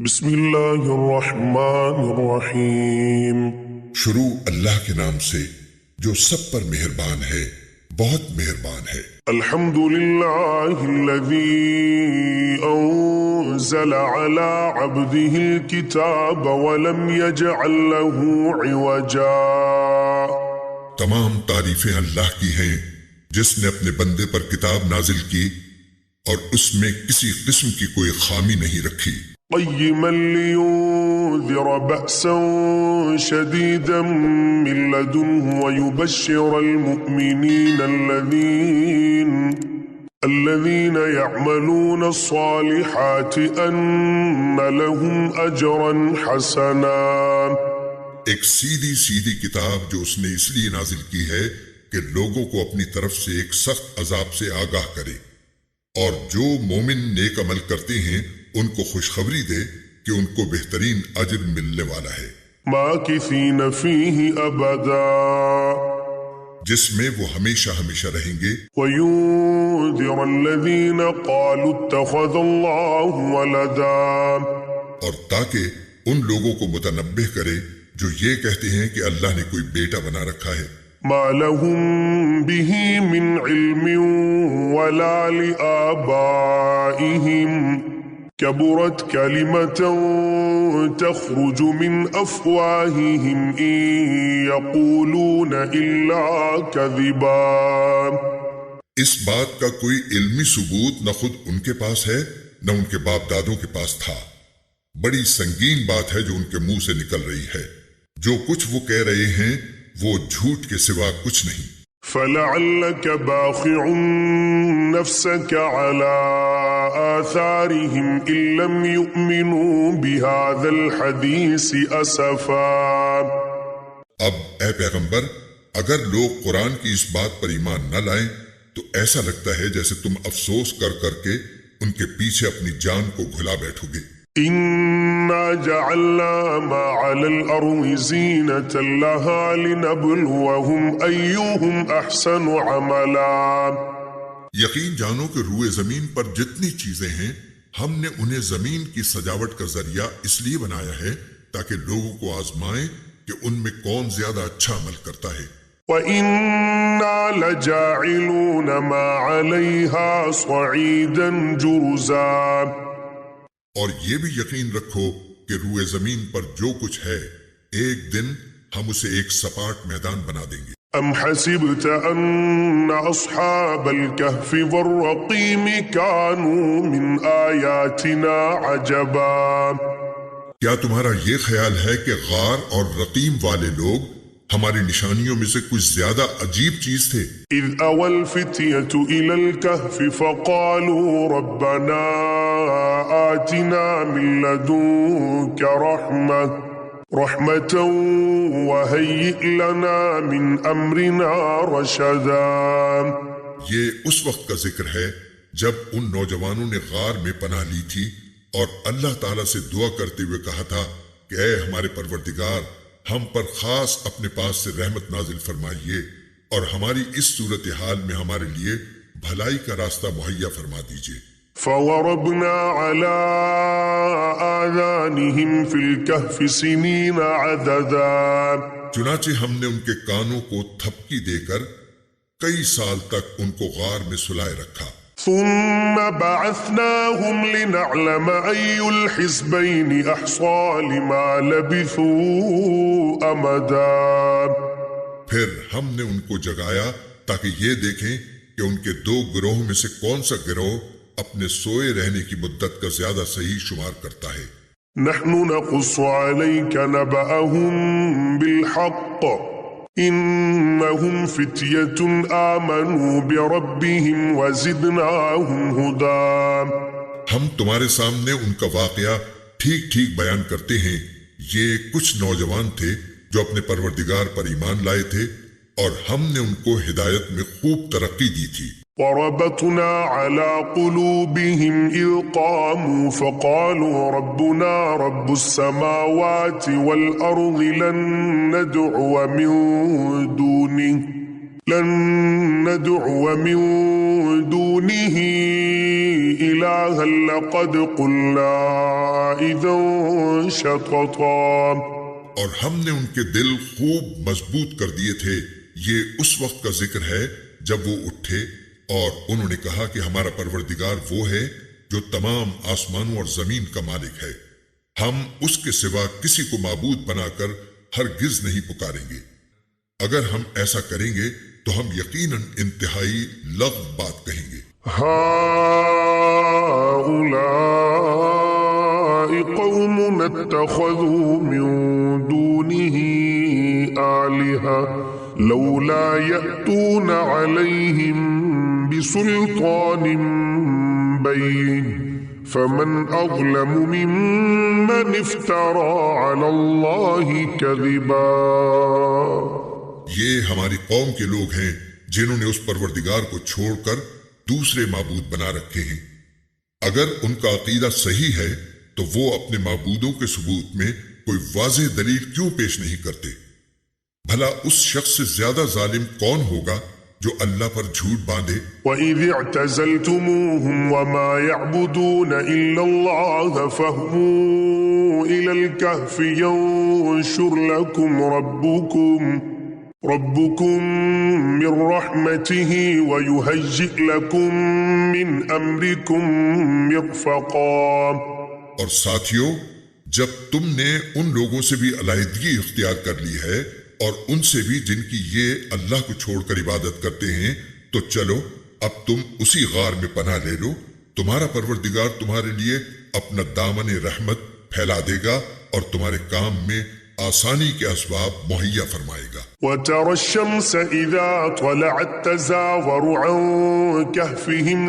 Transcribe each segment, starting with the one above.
بسم اللہ الرحمن الرحیم۔ شروع اللہ کے نام سے جو سب پر مہربان ہے، بہت مہربان ہے۔ الحمد للہ الذی انزل علی عبده الكتاب ولم یجعل له عوجا۔ تمام تعریفیں اللہ کی ہیں جس نے اپنے بندے پر کتاب نازل کی اور اس میں کسی قسم کی کوئی خامی نہیں رکھی، قیما لینذر بأسا شدیدا من لدنہ ویبشر المؤمنین الذین یعملون الصالحات ان لهم اجرا حسنا۔ ایک سیدھی سیدھی کتاب جو اس نے اس لیے نازل کی ہے کہ لوگوں کو اپنی طرف سے ایک سخت عذاب سے آگاہ کرے، اور جو مومن نیک عمل کرتے ہیں ان کو خوشخبری دے کہ ان کو بہترین اجر ملنے والا ہے، ماکثین فیہ ابدا، جس میں وہ ہمیشہ ہمیشہ رہیں گے، وینذر الذین قالوا اتخذ اللہ ولدا، اور تاکہ ان لوگوں کو متنبہ کرے جو یہ کہتے ہیں کہ اللہ نے کوئی بیٹا بنا رکھا ہے، ما لهم به من علم ولا لآبائهم كبرت كلمة تخرج من أفواههم إن يقولون إلا كذبا۔ اس بات کا کوئی علمی ثبوت نہ خود ان کے پاس ہے نہ ان کے باپ دادوں کے پاس تھا، بڑی سنگین بات ہے جو ان کے منہ سے نکل رہی ہے، جو کچھ وہ کہہ رہے ہیں وہ جھوٹ کے سوا کچھ نہیں۔ فَلَعَلَّكَ بَاخِعٌ نَفْسَكَ عَلَىٰ آثَارِهِمْ إِن لَّمْ يُؤْمِنُوا بِهَٰذَا الْحَدِيثِ أَسَفًا۔ اب اے پیغمبر، اگر لوگ قرآن کی اس بات پر ایمان نہ لائیں تو ایسا لگتا ہے جیسے تم افسوس کر کر کے ان کے پیچھے اپنی جان کو گھلا بیٹھو گے۔ إِنَّا جَعَلْنَا مَا عَلَى الْأَرْضِ زِينَةً لَهَا لِنَبْلُوَهُمْ أَيُّهُمْ أَحْسَنُ عَمَلًا۔ یقین جانو کہ روئے زمین پر جتنی چیزیں ہیں ہم نے انہیں زمین کی سجاوٹ کا ذریعہ اس لیے بنایا ہے تاکہ لوگوں کو آزمائیں کہ ان میں کون زیادہ اچھا عمل کرتا ہے۔ وَإِنَّا لَجَاعِلُونَ مَا عَلَيْهَا صَعِيدًا جُرُزًا۔ اور یہ بھی یقین رکھو کہ روئے زمین پر جو کچھ ہے ایک دن ہم اسے ایک سپاٹ میدان بنا دیں گے۔ ام حسبت ان اصحاب الكهف والرقیم كانوا من آیاتنا عجبا۔ کیا تمہارا یہ خیال ہے کہ غار اور رقیم والے لوگ ہماری نشانیوں میں سے کچھ زیادہ عجیب چیز تھے؟ اذ اوى الفتية الى الكهف فقالوا ربنا آتنا من لدنك رحمة وهيئ لنا من امرنا رشدا۔ یہ اس وقت کا ذکر ہے جب ان نوجوانوں نے غار میں پناہ لی تھی اور اللہ تعالیٰ سے دعا کرتے ہوئے کہا تھا کہ اے ہمارے پروردگار، ہم پر خاص اپنے پاس سے رحمت نازل فرمائیے اور ہماری اس صورتحال میں ہمارے لیے بھلائی کا راستہ مہیا فرما دیجیے۔ فَوَرَبْنَا عَلَىٰ آذَانِهِمْ فِي الْكَهْفِ سِنِينَ عَدَدًا۔ چنانچہ ہم نے ان کے کانوں کو تھپکی دے کر کئی سال تک ان کو غار میں سلائے رکھا۔ ثُمَّ بَعَثْنَاهُمْ لِنَعْلَمَ أَيُّ الْحِزْبَيْنِ أَحْصَىٰ لِمَا لَبِثُوا أَمَدًا۔ پھر ہم نے ان کو جگایا تاکہ یہ دیکھیں کہ ان کے دو گروہوں میں سے کون سا گروہ اپنے سوئے رہنے کی مدت کا زیادہ صحیح شمار کرتا ہے۔ نحن نقص عليك نبأهم بالحق إنهم فتية آمنوا بربهم وزدناهم هدى۔ ہم تمہارے سامنے ان کا واقعہ ٹھیک ٹھیک بیان کرتے ہیں، یہ کچھ نوجوان تھے جو اپنے پروردگار پر ایمان لائے تھے اور ہم نے ان کو ہدایت میں خوب ترقی دی تھی۔ وربطنا على قلوبهم إذ قاموا فقالوا ربنا رب السماوات والأرض لن ندعو من دونه إلها لقد قلنا إذا شططا. اور ہم نے ان کے دل خوب مضبوط کر دیے تھے. یہ اس وقت کا ذکر ہے جب وہ اٹھے اور انہوں نے کہا کہ ہمارا پروردگار وہ ہے جو تمام آسمانوں اور زمین کا مالک ہے. ہم اس کے سوا کسی کو معبود بنا کر ہرگز نہیں پکاریں گے. اگر ہم ایسا کریں گے تو ہم یقیناً انتہائی لغو بات کہیں گے. هؤلاء قوم اتخذوا من دونه آلهة لولا يأتون عليهم بسلطان بين فمن أظلم ممن افترى على الله كذبا. یہ ہماری قوم کے لوگ ہیں جنہوں نے اس پروردگار کو چھوڑ کر دوسرے معبود بنا رکھے ہیں. اگر ان کا عقیدہ صحیح ہے تو وہ اپنے معبودوں کے ثبوت میں کوئی واضح دلیل کیوں پیش نہیں کرتے؟ بھلا اس شخص سے زیادہ ظالم کون ہوگا جو اللہ پر جھوٹ باندھے. وَإِذِ اعْتَزَلْتُمُوهُمْ وَمَا يَعْبُدُونَ إِلَّا اللَّهَ فَاهْوُوا إِلَى الْكَهْفِ يَنشُرْ لَكُمْ ربكم من رحمته ويهيئ لكم من أمركم مرفقا. اور ساتھیو، جب تم نے ان لوگوں سے بھی علیحدگی اختیار کر لی ہے اور ان سے بھی جن کی یہ اللہ کو چھوڑ کر عبادت کرتے ہیں، تو چلو اب تم اسی غار میں پناہ لے لو. تمہارا پروردگار تمہارے لیے اپنا دامن رحمت پھیلا دے گا اور تمہارے کام میں آسانی کے اسباب مہیا فرمائے گا. وَتَرَى الشَّمْسَ إِذَا طَلَعَتْ تَزَاوَرُ عَنْ كَهْفِهِمْ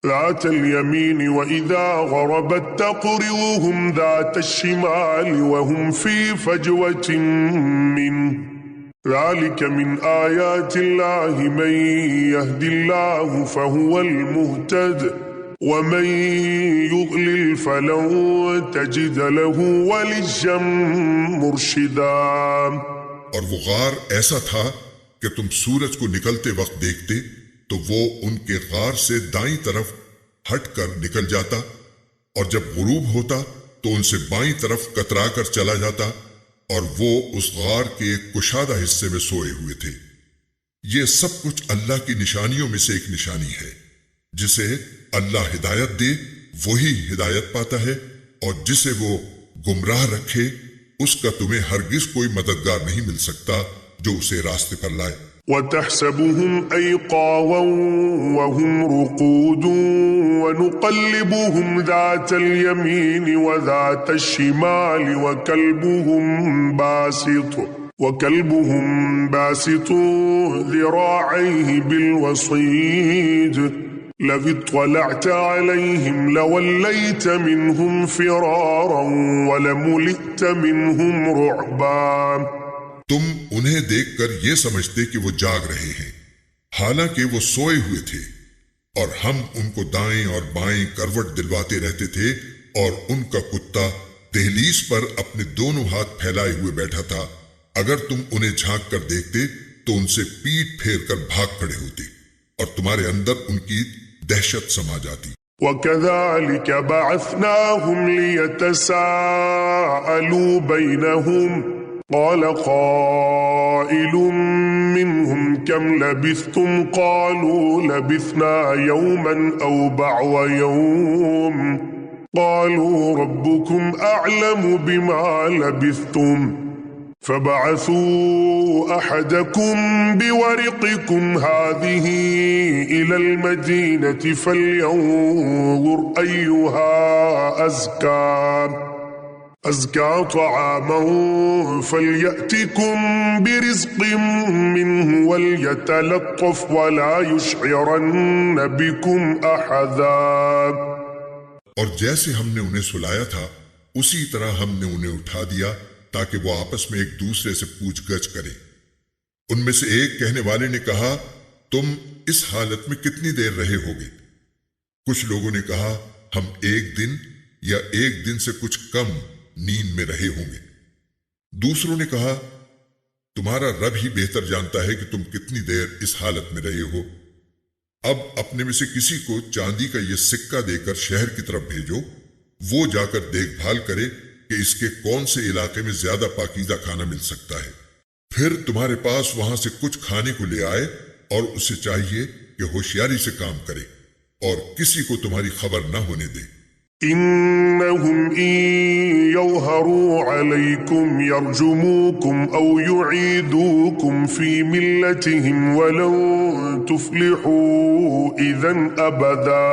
ذَاتَ الْيَمِينِ وَإِذَا غَرَبَتْ تَقْرِضُهُمْ ذَاتَ الشِّمَالِ وَهُمْ فِي فَجْوَةٍ مِّنْهُ ذَلِكَ مِنْ آيَاتِ اللَّهِ مَنْ يَهْدِ اللَّهُ فَهُوَ الْمُهْتَدِ وَمَن يُضْلِلْ فَلَن تَجِدَ لَهُ وَلِيًّا مُرْشِدًا. اور وہ غار ایسا تھا کہ تم سورج کو نکلتے وقت دیکھتے تو وہ ان کے غار سے دائیں طرف ہٹ کر نکل جاتا اور جب غروب ہوتا تو ان سے بائیں طرف کترا کر چلا جاتا اور وہ اس غار کے ایک کشادہ حصے میں سوئے ہوئے تھے. یہ سب کچھ اللہ کی نشانیوں میں سے ایک نشانی ہے. جسے اللہ ہدایت دے وہی ہدایت پاتا ہے اور جسے وہ گمراہ رکھے اس کا تمہیں ہرگز کوئی مددگار نہیں مل سکتا جو اسے راستے پر لائے. وَتَحْسَبُهُمْ أَيْقَاظًا وَهُمْ رُقُودٌ وَنُقَلِّبُهُمْ ذَاتَ الْيَمِينِ وَذَاتَ الشِّمَالِ وَكَلْبُهُمْ بَاسِطٌ ذِرَاعَيْهِ بِالْوَصِيدِ لَوِ اطَّلَعْتَ عَلَيْهِمْ لَوَلَّيْتَ مِنْهُمْ فِرَارًا وَلَمُلِئْتَ مِنْهُمْ رُعْبًا. تم انہیں دیکھ کر یہ سمجھتے کہ وہ جاگ رہے ہیں حالانکہ وہ سوئے ہوئے تھے اور ہم ان کو دائیں اور بائیں کروٹ دلواتے رہتے تھے اور ان کا کتا دہلیز پر اپنے دونوں ہاتھ پھیلائے ہوئے بیٹھا تھا. اگر تم انہیں جھانک کر دیکھتے تو ان سے پیٹ پھیر کر بھاگ کھڑے ہوتے اور تمہارے اندر ان کی دہشت سما جاتی. وَكَذَلِكَ بَعَثْنَاهُمْ لِيَتَسَاءَلُوا بَيْنَهُمْ قَالَ قَائِلٌ مِّنْهُمْ كَمْ لَبِثْتُمْ قَالُوا لَبِثْنَا يَوْمًا أَوْ بَعْضَ يَوْمٍ قَالُوا رَبُّكُمْ أَعْلَمُ بِمَا لَبِثْتُمْ فَبَعَثُوا أَحَدَكُمْ بِوَرِقِكُمْ هَذِهِ إِلَى الْمَدِينَةِ فَلْيَنظُرْ أَيُّهَا أَزْكَى طَعَامًا فَلْيَأْتِكُمْ بِرِزْقٍ مِّنْهُ وَلْيَتَلَطَّفْ وَلَا يُشْعِرَنَّ بِكُمْ أَحَدًا. اور جیسے ہم نے انہیں سلایا تھا اسی طرح ہم نے انہیں اٹھا دیا تاکہ وہ آپس میں ایک دوسرے سے پوچھ گچھ کریں. ان میں سے ایک کہنے والے نے کہا تم اس حالت میں کتنی دیر رہے ہوگے؟ کچھ لوگوں نے کہا ہم ایک دن یا ایک دن سے کچھ کم نیند میں رہے ہوں گے. دوسروں نے کہا تمہارا رب ہی بہتر جانتا ہے کہ تم کتنی دیر اس حالت میں رہے ہو. اب اپنے میں سے کسی کو چاندی کا یہ سکہ دے کر شہر کی طرف بھیجو، وہ جا کر دیکھ بھال کرے کہ اس کے کون سے علاقے میں زیادہ پاکیزہ کھانا مل سکتا ہے، پھر تمہارے پاس وہاں سے کچھ کھانے کو لے آئے، اور اسے چاہیے کہ ہوشیاری سے کام کرے اور کسی کو تمہاری خبر نہ ہونے دے۔ إنهم إن يظهروا عليكم يرجموكم أو يعيدوكم في ملتهم ولن تفلحوا إذا أبدا،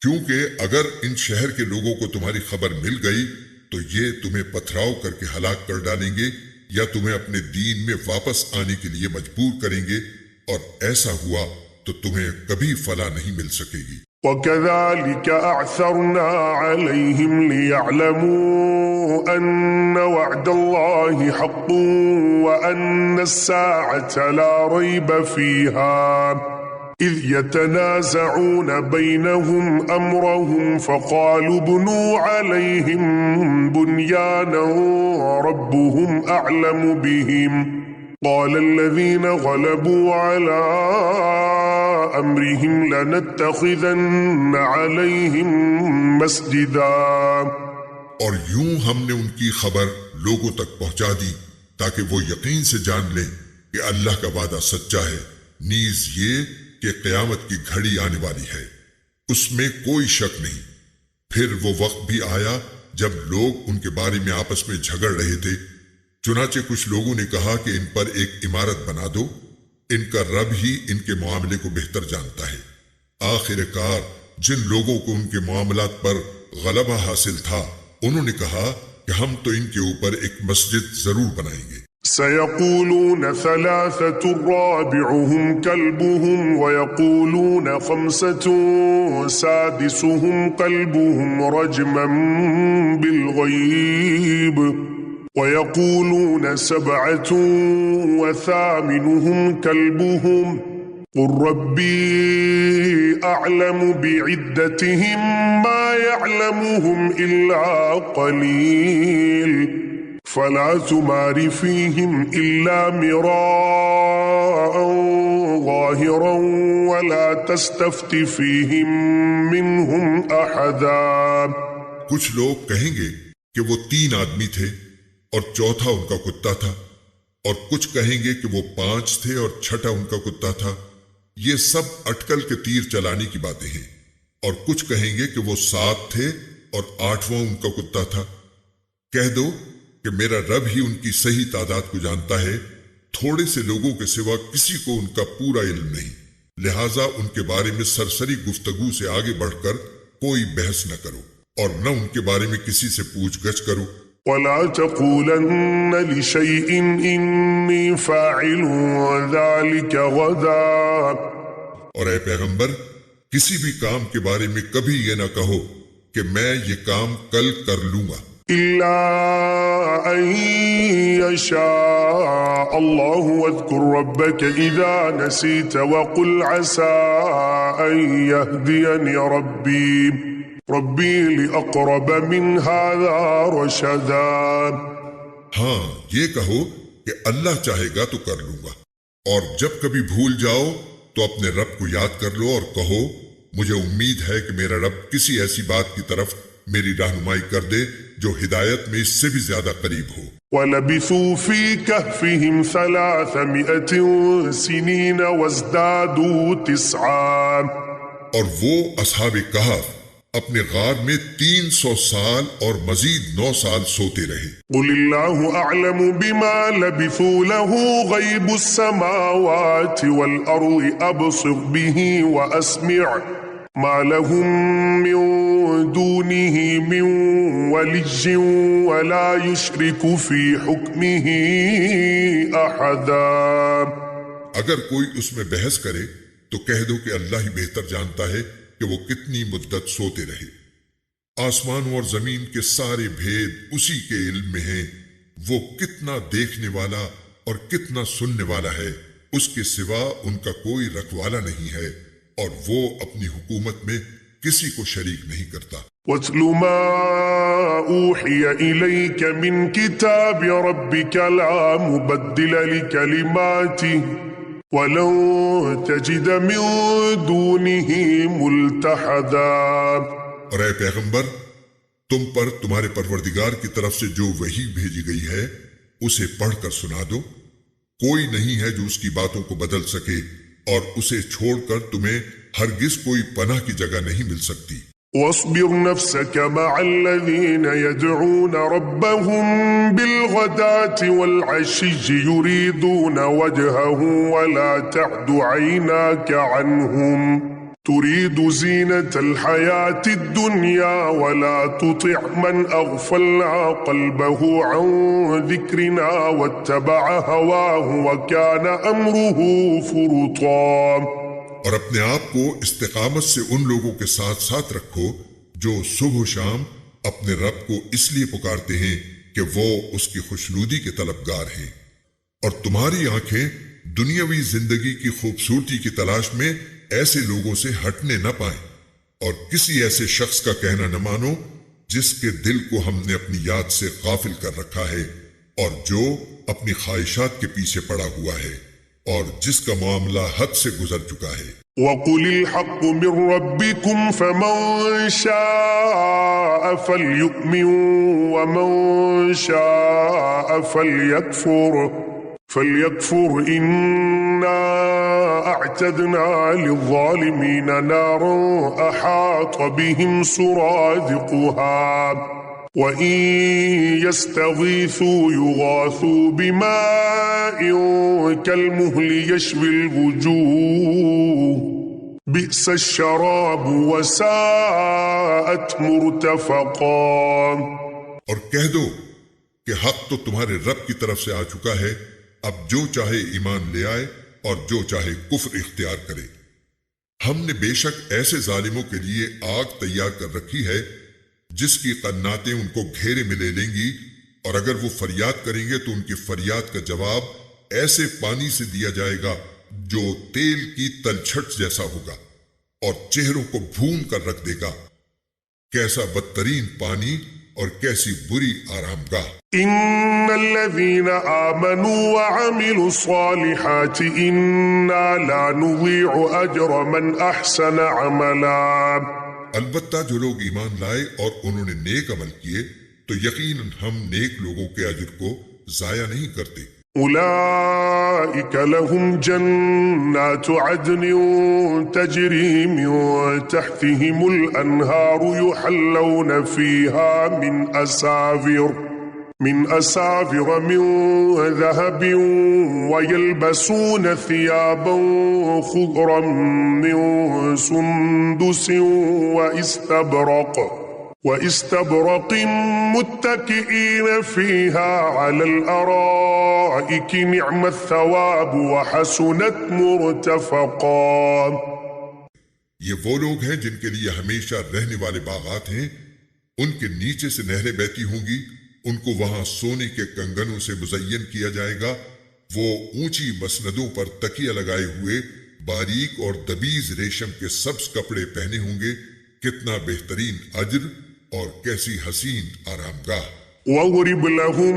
کیونکہ اگر ان شہر کے لوگوں کو تمہاری خبر مل گئی تو یہ تمہیں پتھراؤ کر کے ہلاک کر ڈالیں گے یا تمہیں اپنے دین میں واپس آنے کے لیے مجبور کریں گے، اور ایسا ہوا تو تمہیں کبھی فلاح نہیں مل سکے گی۔ وكذلك أعثرنا عليهم ليعلموا أن وعد الله حق وأن الساعة لا ريب فيها إذ يتنازعون بينهم أمرهم فقالوا ابنوا عليهم بنيانا ربهم أعلم بهم قال الذين غلبوا على أمرهم لنتخذن عليهم مسجدا، اور یوں ہم نے ان کی خبر لوگوں تک پہنچا دی تاکہ وہ یقین سے جان لیں کہ اللہ کا وعدہ سچا ہے، نیز یہ کہ قیامت کی گھڑی آنے والی ہے، اس میں کوئی شک نہیں۔ پھر وہ وقت بھی آیا جب لوگ ان کے بارے میں آپس میں جھگڑ رہے تھے، چنانچہ کچھ لوگوں نے کہا کہ ان پر ایک عمارت بنا دو، ان کا رب ہی ان کے معاملے کو بہتر جانتا ہے۔ آخر کار جن لوگوں کو ان کے معاملات پر غلبہ حاصل تھا انہوں نے کہا کہ ہم تو ان کے اوپر ایک مسجد ضرور بنائیں گے۔ سيقولون ثلاثة رابعهم كلبهم ويقولون خمسة سادسهم كلبهم رجما بالغيب ويقولون سبعة وثامنهم كلبهم قل ربي أعلم بعدتهم ما يعلمهم إلا قليل فلا تمار فيهم إلا مراء ظاهرا ولا تستفت فيهم منهم أحدا۔ کچھ لوگ کہیں گے کہ وہ 3 آدمی تھے اور چوتھا ان کا کتا تھا، اور کچھ کہیں گے کہ وہ 5 تھے اور چھٹا ان کا کتا تھا، یہ سب اٹکل کے تیر چلانے کی باتیں ہیں، اور کچھ کہیں گے کہ وہ 7 تھے اور 8واں ان کا کتا تھا۔ کہہ دو کہ میرا رب ہی ان کی صحیح تعداد کو جانتا ہے، تھوڑے سے لوگوں کے سوا کسی کو ان کا پورا علم نہیں، لہٰذا ان کے بارے میں سرسری گفتگو سے آگے بڑھ کر کوئی بحث نہ کرو اور نہ ان کے بارے میں کسی سے پوچھ گچھ کرو۔ ولا تقولن لشيء إني فاعل ذلك غدا، اور اے پیغمبر کسی بھی کام کے بارے میں کبھی یہ نہ کہو کہ میں یہ کام کل کر لوں گا، إلا أن يشاء الله واذكر ربك إذا نسيت وقل عسى أن يهديني ربي لأقرب من هذا رشدا۔ ہاں یہ کہو کہ اللہ چاہے گا تو کر لوں گا، اور جب کبھی بھول جاؤ تو اپنے رب کو یاد کر لو اور کہو مجھے امید ہے کہ میرا رب کسی ایسی بات کی طرف میری رہنمائی کر دے جو ہدایت میں اس سے بھی زیادہ قریب ہو۔ وَلَبِثُوا فِي كَهْفِهِمْ 300 سِنِينَ وَازْدَادُوا 9، اور وہ اصحاب کہف اپنے غار میں 300 سال اور مزید 9 سال سوتے رہے۔ قُلِ اللَّهُ أَعْلَمُ بِمَا لَبِثُوا لَهُ غَيْبُ السَّمَاوَاتِ وَالْأَرْضِ أَبْصِرْ بِهِ وَأَسْمِعْ مَا لَهُم مِّن دُونِهِ مِّن وَلِيٍّ وَلَا يُشْرِكُ فِي حُكْمِهِ أَحَدًا۔ اگر کوئی اس میں بحث کرے تو کہہ دو کہ اللہ ہی بہتر جانتا ہے کہ وہ کتنی مدت سوتے رہے، آسمانوں اور زمین کے سارے بھید اسی کے علم میں ہیں، وہ کتنا دیکھنے والا اور کتنا سننے والا ہے، اس کے سوا ان کا کوئی رکھوالا نہیں ہے، اور وہ اپنی حکومت میں کسی کو شریک نہیں کرتا۔ وَاتْلُ مَا أُوحِيَ إِلَيْكَ مِنْ كِتَابِ رَبِّكَ لَا مُبَدِّلَ لِكَلِمَاتِهِ ولن تجد من دونه ملتحدا۔ اور اے پیغمبر، تم پر تمہارے پروردگار کی طرف سے جو وحی بھیجی گئی ہے اسے پڑھ کر سنا دو۔ کوئی نہیں ہے جو اس کی باتوں کو بدل سکے، اور اسے چھوڑ کر تمہیں ہرگز کوئی پناہ کی جگہ نہیں مل سکتی۔ واصبر نفسك مع الذين يدعون ربهم بالغداة والعشي يريدون وجهه ولا تعد عيناك عنهم تريد زينة الحياة الدنيا ولا تطع من أغفلنا قلبه عن ذكرنا واتبع هواه وكان أمره فرطا۔ اور اپنے آپ کو استقامت سے ان لوگوں کے ساتھ ساتھ رکھو جو صبح و شام اپنے رب کو اس لیے پکارتے ہیں کہ وہ اس کی خوشنودی کے طلبگار ہیں، اور تمہاری آنکھیں دنیاوی زندگی کی خوبصورتی کی تلاش میں ایسے لوگوں سے ہٹنے نہ پائیں، اور کسی ایسے شخص کا کہنا نہ مانو جس کے دل کو ہم نے اپنی یاد سے غافل کر رکھا ہے، اور جو اپنی خواہشات کے پیچھے پڑا ہوا ہے، اور جس کا معاملہ حد سے گزر چکا ہے۔ وَقُلِ الْحَقُّ مِنْ رَبِّكُمْ فَمَنْ شَاءَ فَلْيُؤْمِنْ وَمَنْ شَاءَ فَلْيَكْفُرْ إِنَّا أَعْتَدْنَا لِلظَّالِمِينَ نَارًا أَحَاطَ بِهِمْ سُرَادِقُهَا وَإِن يَسْتَغِيثُوا يُغَاثُوا بِمَاءٍ كَالْمُهْلِ يَشْوِي الْوُجُوهَ بِئْسَ الشَّرَابُ وَسَاءَتْ مُرْتَفَقًا۔ اور کہہ دو کہ حق تو تمہارے رب کی طرف سے آ چکا ہے، اب جو چاہے ایمان لے آئے اور جو چاہے کفر اختیار کرے۔ ہم نے بے شک ایسے ظالموں کے لیے آگ تیار کر رکھی ہے جس کی قناتیں ان کو گھیرے میں لے لیں گی، اور اگر وہ فریاد کریں گے تو ان کی فریاد کا جواب ایسے پانی سے دیا جائے گا جو تیل کی تلچھٹ جیسا ہوگا اور چہروں کو بھون کر رکھ دے گا۔ کیسا بدترین پانی اور کیسی بری آرام گاہ۔ ان الذين آمنوا وعملوا الصالحات انا لا نضيع اجر من احسن عملا۔ البتہ جو لوگ ایمان لائے اور انہوں نے نیک عمل کیے تو یقیناً ہم نیک لوگوں کے اجر کو ضائع نہیں کرتے۔ اولئک لهم جنات عدن تجری من تحتهم الانہار یحلون فیہا من اساور من ذهب ويلبسون ثيابا خضرا من سندس واستبرق متكئين فيها على الارائك نعم الثواب وحسنت مرتفقا۔ یہ وہ لوگ ہیں جن کے لیے ہمیشہ رہنے والے باغات ہیں، ان کے نیچے سے نہریں بہتی ہوں گی، ان کو وہاں سونے کے کنگنوں سے مزین کیا جائے گا، وہ اونچی مسندوں پر تکیہ لگائے ہوئے باریک اور دبیز ریشم کے سبز کپڑے پہنے ہوں گے۔ کتنا بہترین اجر اور کیسی حسین آرام گاہ۔ وَاضْرِبْ لَهُم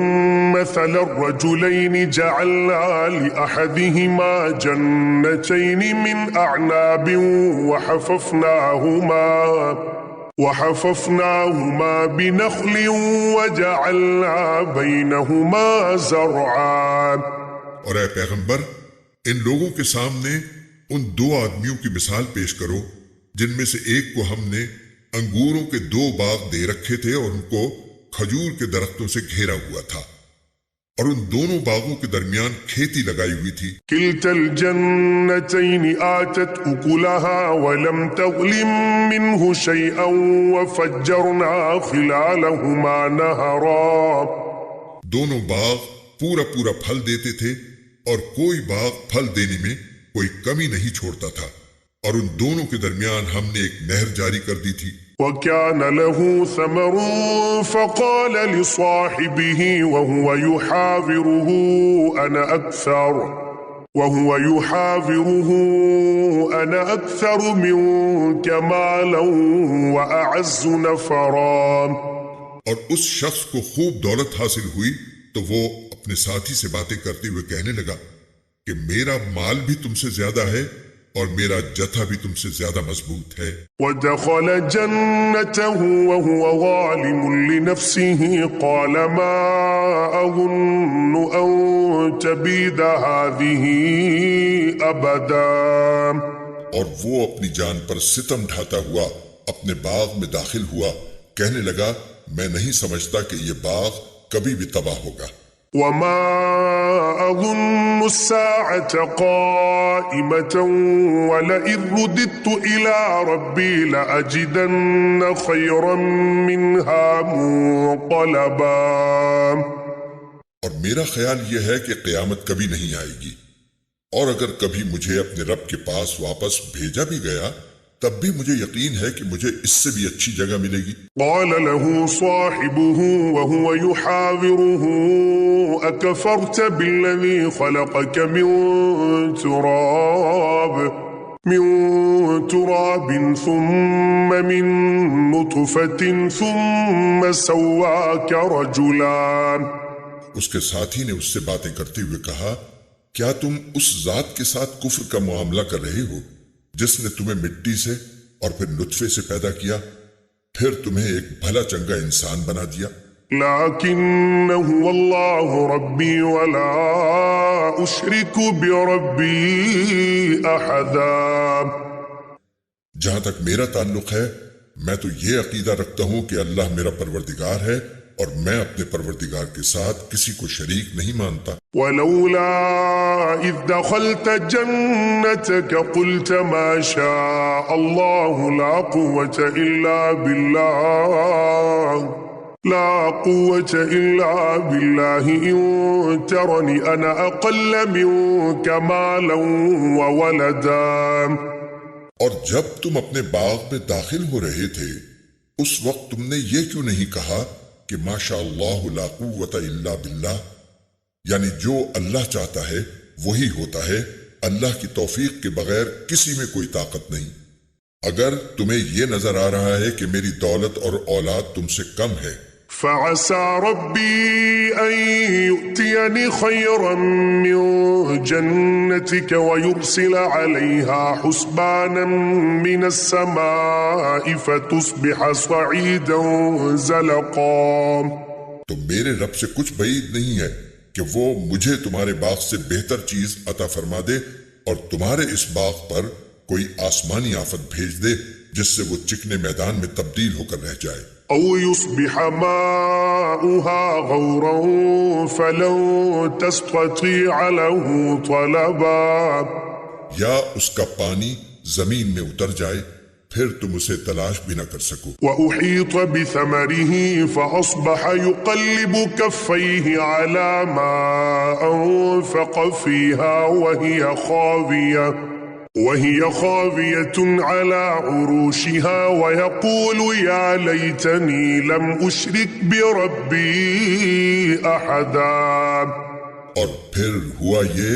مَّثَلَ الرَّجُلَيْنِ جَعَلْنَا لِأَحَدِهِمَا جَنَّتَيْنِ مِنْ أَعْنَابٍ وحففناهما بنخل وجعلنا بينهما زرعا۔ اور اے پیغمبر، ان لوگوں کے سامنے ان دو آدمیوں کی مثال پیش کرو جن میں سے ایک کو ہم نے انگوروں کے 2 باغ دے رکھے تھے اور ان کو کھجور کے درختوں سے گھیرا ہوا تھا، اور ان دونوں باغوں کے درمیان کھیتی لگائی ہوئی تھی۔ کلتا الجنتین آتت اکلها ولم تظلم منه شیئا وفجرنا خلالهما نہرا۔ دونوں باغ پورا پھل دیتے تھے اور کوئی باغ پھل دینے میں کوئی کمی نہیں چھوڑتا تھا، اور ان دونوں کے درمیان ہم نے ایک نہر جاری کر دی تھی۔ وَكَانَ لَهُ ثَمَرٌ فَقَالَ لِصَاحِبِهِ وَهُوَ يُحَاوِرُهُ أَنَا أَكْثَرُ مِنكَ مَالًا وَأَعَزُّ نَفَرًا۔ اور اس شخص کو خوب دولت حاصل ہوئی تو وہ اپنے ساتھی سے باتیں کرتے ہوئے کہنے لگا، کہ میرا مال بھی تم سے زیادہ ہے اور میرا جتھا بھی تم سے زیادہ مضبوط ہے۔ ودخل جنته وهو ظالم لنفسه قال ما أظن أن تبيد هذه أبدا، اور وہ اپنی جان پر ستم ڈھاتا ہوا اپنے باغ میں داخل ہوا، کہنے لگا میں نہیں سمجھتا کہ یہ باغ کبھی بھی تباہ ہوگا۔ وما أظن الساعة قائمة ولئن رددت إلى ربي لأجدن خيرا منها منقلبا، اور میرا خیال یہ ہے کہ قیامت کبھی نہیں آئے گی، اور اگر کبھی مجھے اپنے رب کے پاس واپس بھیجا بھی گیا تب بھی مجھے یقین ہے کہ مجھے اس سے بھی اچھی جگہ ملے گی۔ قال له صاحبه وهو يحاوره أكفرت بالذي خلقك من تراب ثم من نطفة ثم سواك رجلا، اس کے ساتھی نے اس سے باتیں کرتے ہوئے کہا کیا تم اس ذات کے ساتھ کفر کا معاملہ کر رہے ہو جس نے تمہیں مٹی سے اور پھر نطفے سے پیدا کیا، پھر تمہیں ایک بھلا چنگا انسان بنا دیا۔ لكن هو الله ربي ولا أشرك بربي أحدا، جہاں تک میرا تعلق ہے میں تو یہ عقیدہ رکھتا ہوں کہ اللہ میرا پروردگار ہے اور میں اپنے پروردگار کے ساتھ کسی کو شریک نہیں مانتا۔ ولولا إذ دخلت جنتك قلت ما شاء الله لا قوة إلا بالله إن ترني أنا أقل منك مالا وولدا، اور جب تم اپنے باغ میں داخل ہو رہے تھے اس وقت تم نے یہ کیوں نہیں کہا کہ ماشاء اللہ لا قوت الا باللہ، یعنی جو اللہ چاہتا ہے وہی ہوتا ہے، اللہ کی توفیق کے بغیر کسی میں کوئی طاقت نہیں۔ اگر تمہیں یہ نظر آ رہا ہے کہ میری دولت اور اولاد تم سے کم ہے، فعسى ربي أن يؤتيني خيرا من جنتك ويرسل عليها حسبانا من السماء فتصبح صعيدا زلقا، تو میرے رب سے کچھ بعید نہیں ہے کہ وہ مجھے تمہارے باغ سے بہتر چیز عطا فرما دے اور تمہارے اس باغ پر کوئی آسمانی آفت بھیج دے جس سے وہ چکنے میدان میں تبدیل ہو کر رہ جائے۔ أو يصبح ماؤها غورا فلن تستطيع له طلبا، یا اس کا پانی زمین میں اتر جائے پھر تم اسے تلاش بھی نہ کر سکو۔ وأحيط بثمره فأصبح يقلب كفيه على ما أنفق فيها وهي خاوية على عروشها ويقول يا ليتني لم أشرك بربي أحدا، اور پھر ہوا یہ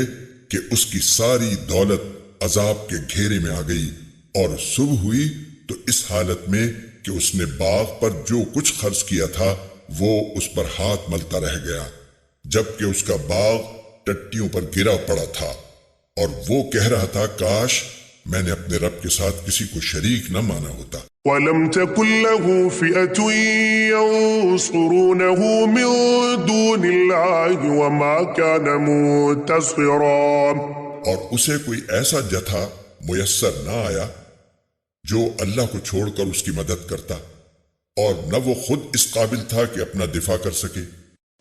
کہ اس کی ساری دولت عذاب کے گھیرے میں آ گئی، اور صبح ہوئی تو اس حالت میں کہ اس نے باغ پر جو کچھ خرچ کیا تھا وہ اس پر ہاتھ ملتا رہ گیا، جبکہ اس کا باغ ٹٹیوں پر گرا پڑا تھا، اور وہ کہہ رہا تھا کاش میں نے اپنے رب کے ساتھ کسی کو شریک نہ مانا ہوتا۔ وَلَمْ تَكُنْ لَهُ فِئَةٌ يَنْصُرُونَهُ مِنْ دُونِ اللَّهِ وَمَا كَانَ مُنْتَصِرًا، اور اسے کوئی ایسا جتھا میسر نہ آیا جو اللہ کو چھوڑ کر اس کی مدد کرتا، اور نہ وہ خود اس قابل تھا کہ اپنا دفاع کر سکے۔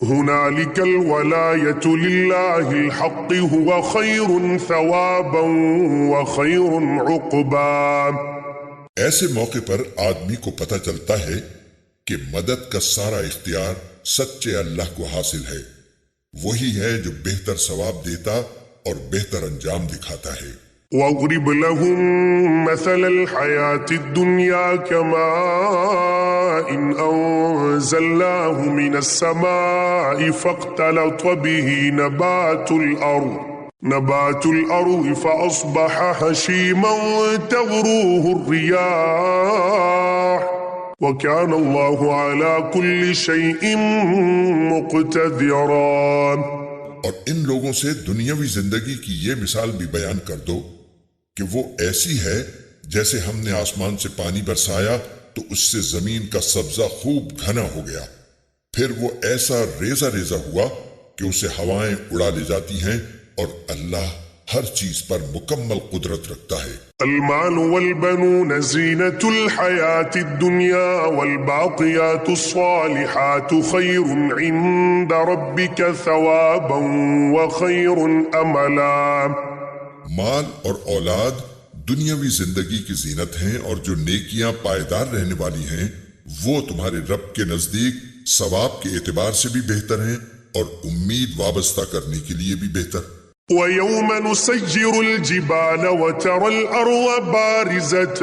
هنالك الولاية لله الحق هو خير ثوابا وخير عقبا، ایسے موقع پر آدمی کو پتہ چلتا ہے کہ مدد کا سارا اختیار سچے اللہ کو حاصل ہے، وہی ہے جو بہتر ثواب دیتا اور بہتر انجام دکھاتا ہے۔ واضرب لهم مثل الحياة الدنيا كماء أنزلناه من السماء فاختلط به نبات الأرض فأصبح هشيما تذروه الرياح وكان الله على كل شيء مقتدرا، اور ان لوگوں سے دنیاوی زندگی کی یہ مثال بھی بیان کر دو کہ وہ ایسی ہے جیسے ہم نے آسمان سے پانی برسایا تو اس سے زمین کا سبزہ خوب گھنا ہو گیا، پھر وہ ایسا ریزہ ریزہ ہوا کہ اسے ہوائیں اڑا لے جاتی ہیں، اور اللہ ہر چیز پر مکمل قدرت رکھتا ہے۔ المال والبنون زينة الحياة الدنيا والباقيات الصالحات خير عند ربك ثوابا وخير أملا۔ مال اور اولاد دنیاوی زندگی کی زینت ہیں، اور جو نیکیاں پائیدار رہنے والی ہیں وہ تمہارے رب کے نزدیک ثواب کے اعتبار سے بھی بہتر ہیں اور امید وابستہ کرنے کے لیے بھی بہتر۔ وَيَوْمَ نُسَيِّرُ الْجِبَالَ وَتَرَى الْأَرْضَ بَارِزَةً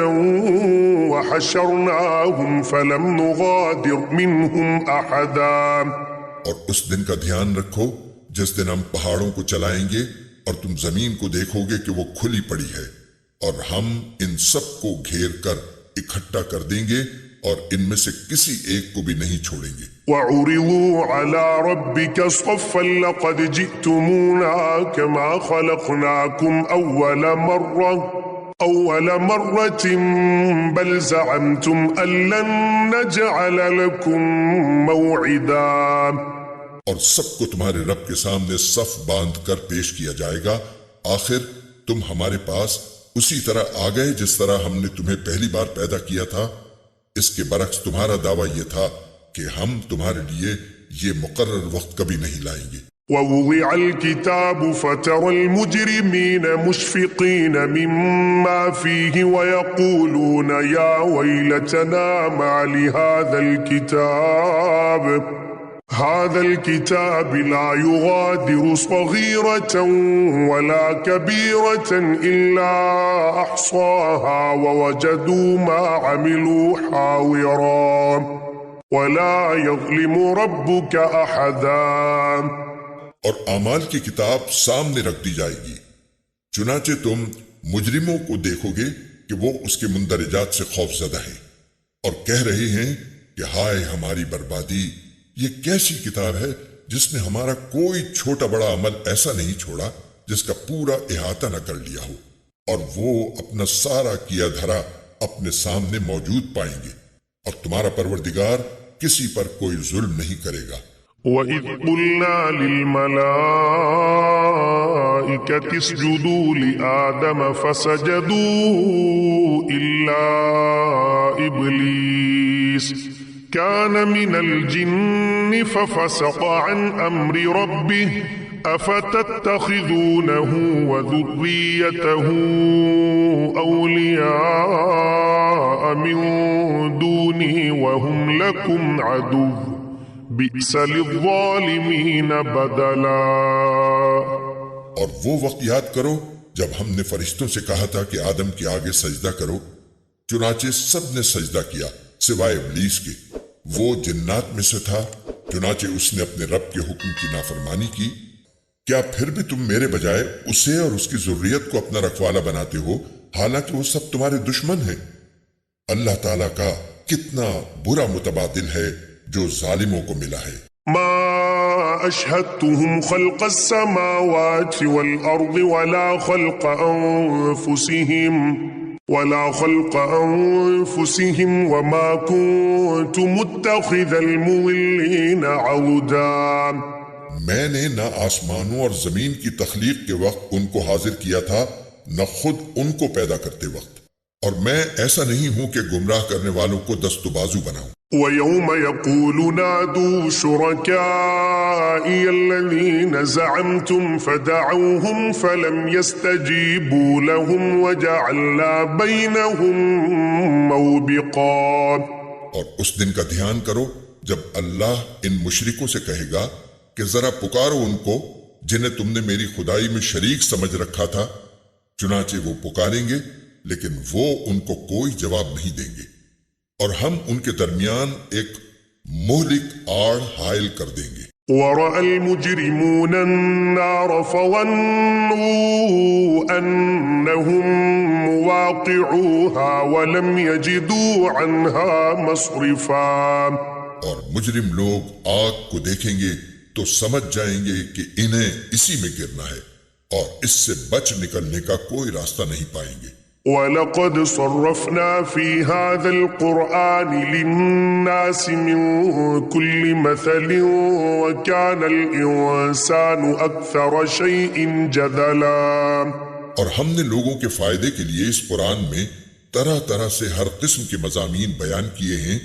وَحَشَرْنَاهُمْ فَلَمْ نُغَادِرْ مِنْهُمْ أَحَدًا۔ اور اس دن کا دھیان رکھو جس دن ہم پہاڑوں کو چلائیں گے اور تم زمین کو دیکھو گے کہ وہ کھلی پڑی ہے، اور ہم ان سب کو گھیر کر اکٹھا کر دیں گے اور ان میں سے کسی ایک کو بھی نہیں چھوڑیں گے۔ وَعُرِضُوا عَلَى رَبِّكَ صَفًّا لَقَدْ جِئْتُمُونَا كَمَا خَلَقْنَاكُمْ أَوَّلَ مَرَّةٍ بَلْ زَعَمْتُمْ أَن لَّن نَّجْعَلَ لَكُم مَّوْعِدًا۔ اور سب کو تمہارے رب کے سامنے صف باندھ کر پیش کیا جائے گا، آخر تم ہمارے پاس اسی طرح آ گئے جس طرح ہم نے تمہیں پہلی بار پیدا کیا تھا۔ اس کے برعکس تمہارا دعویٰ یہ تھا کہ ہم تمہارے لیے یہ مقرر وقت کبھی نہیں لائیں گے۔ وَوُضِعَ الْكِتَابُ فَتَرَى الْمُجْرِمِينَ مُشْفِقِينَ مِمَّا فِيهِ وَيَقُولُونَ يَا وَيْلَتَنَا مَا لِهَذَا الْكِتَابِ لَا يُغَادِرُ صَغِيرَةً وَلَا كَبِيرَةً إِلَّا أَحْصَاهَا وَوَجَدُوا مَا عَمِلُوا حَاضِرًا وَلَا يَظْلِمُ رَبُّكَ أَحَدًا۔ اور اعمال کی کتاب سامنے رکھ دی جائے گی، چنانچہ تم مجرموں کو دیکھو گے کہ وہ اس کے مندرجات سے خوف زدہ ہیں اور کہہ رہے ہیں کہ ہائے ہماری بربادی، یہ کیسی کتاب ہے جس نے ہمارا کوئی چھوٹا بڑا عمل ایسا نہیں چھوڑا جس کا پورا احاطہ نہ کر لیا ہو، اور وہ اپنا سارا کیا دھرا اپنے سامنے موجود پائیں گے، اور تمہارا پروردگار کسی پر کوئی ظلم نہیں کرے گا۔ وَإِذْ قُلْنَا لِلْمَلَائِكَةِ اسْجُدُوا لِآدَمَ فَسَجَدُوا إِلَّا إِبْلِيسَ كَانَ مِنَ الْجِنِّ فَفَسَقَ عَنْ أَمْرِ رَبِّهِ أَفَتَتَّخِذُونَهُ وَذُرِّيَّتَهُ أَوْلِيَاءَ مِن دُونِي وَهُمْ لَكُمْ عَدُوٌّ بِئْسَ لِلظَّالِمِينَ بَدَلًا۔ اور وہ وقت یاد کرو جب ہم نے فرشتوں سے کہا تھا کہ آدم کے آگے سجدہ کرو، چنانچہ سب نے سجدہ کیا سوائے ابلیس کے، وہ جنات میں سے تھا، چنانچہ اس نے اپنے رب کے حکم کی نافرمانی کی۔ کیا پھر بھی تم میرے بجائے اسے اور اس کی ذریت کو اپنا رکھوالا بناتے ہو، حالانکہ وہ سب تمہارے دشمن ہیں؟ اللہ تعالیٰ کا کتنا برا متبادل ہے جو ظالموں کو ملا ہے۔ ما أشهدتهم خلق السماوات والأرض ولا خلق أنفسهم وما كنت متخذ المضلين عضدا۔ میں نے نہ آسمانوں اور زمین کی تخلیق کے وقت ان کو حاضر کیا تھا، نہ خود ان کو پیدا کرتے وقت، اور میں ایسا نہیں ہوں کہ گمراہ کرنے والوں کو دست و بازو بناؤں۔ وَيَوْمَ يَقُولُ نَادُوا شُرَكَائِيَ الَّذِينَ زَعَمْتُمْ فَدَعَوْهُمْ فَلَمْ يَسْتَجِيبُوا لَهُمْ وَجَعَلْنَا بَيْنَهُمْ مَوْبِقًا۔ اور اس دن کا دھیان کرو جب اللہ ان مشرکوں سے کہے گا کہ ذرا پکارو ان کو جنہیں تم نے میری خدائی میں شریک سمجھ رکھا تھا، چنانچہ وہ پکاریں گے لیکن وہ ان کو کوئی جواب نہیں دیں گے، اور ہم ان کے درمیان ایک مہلک آڑ حائل کر دیں گے۔ وَرَأَى الْمُجْرِمُونَ النَّارَ فَظَنُّوا أَنَّهُمْ مُوَاقِعُوهَا وَلَمْ يَجِدُوا عَنْهَا مَصْرِفًا۔ اور مجرم لوگ آگ کو دیکھیں گے تو سمجھ جائیں گے کہ انہیں اسی میں گرنا ہے اور اس سے بچ نکلنے کا کوئی راستہ نہیں پائیں گے۔ وَلَقَدْ صَرَّفْنَا فِي هَذَا الْقُرْآنِ لِلنَّاسِ مِنْ كُلِّ مَثَلٍ وَكَانَ الْإِنسَانُ أَكْثَرَ شَيْءٍ جَدَلًا۔ اور ہم نے لوگوں کے فائدے کے لیے اس قرآن میں طرح طرح سے ہر قسم کے مضامین بیان کیے ہیں،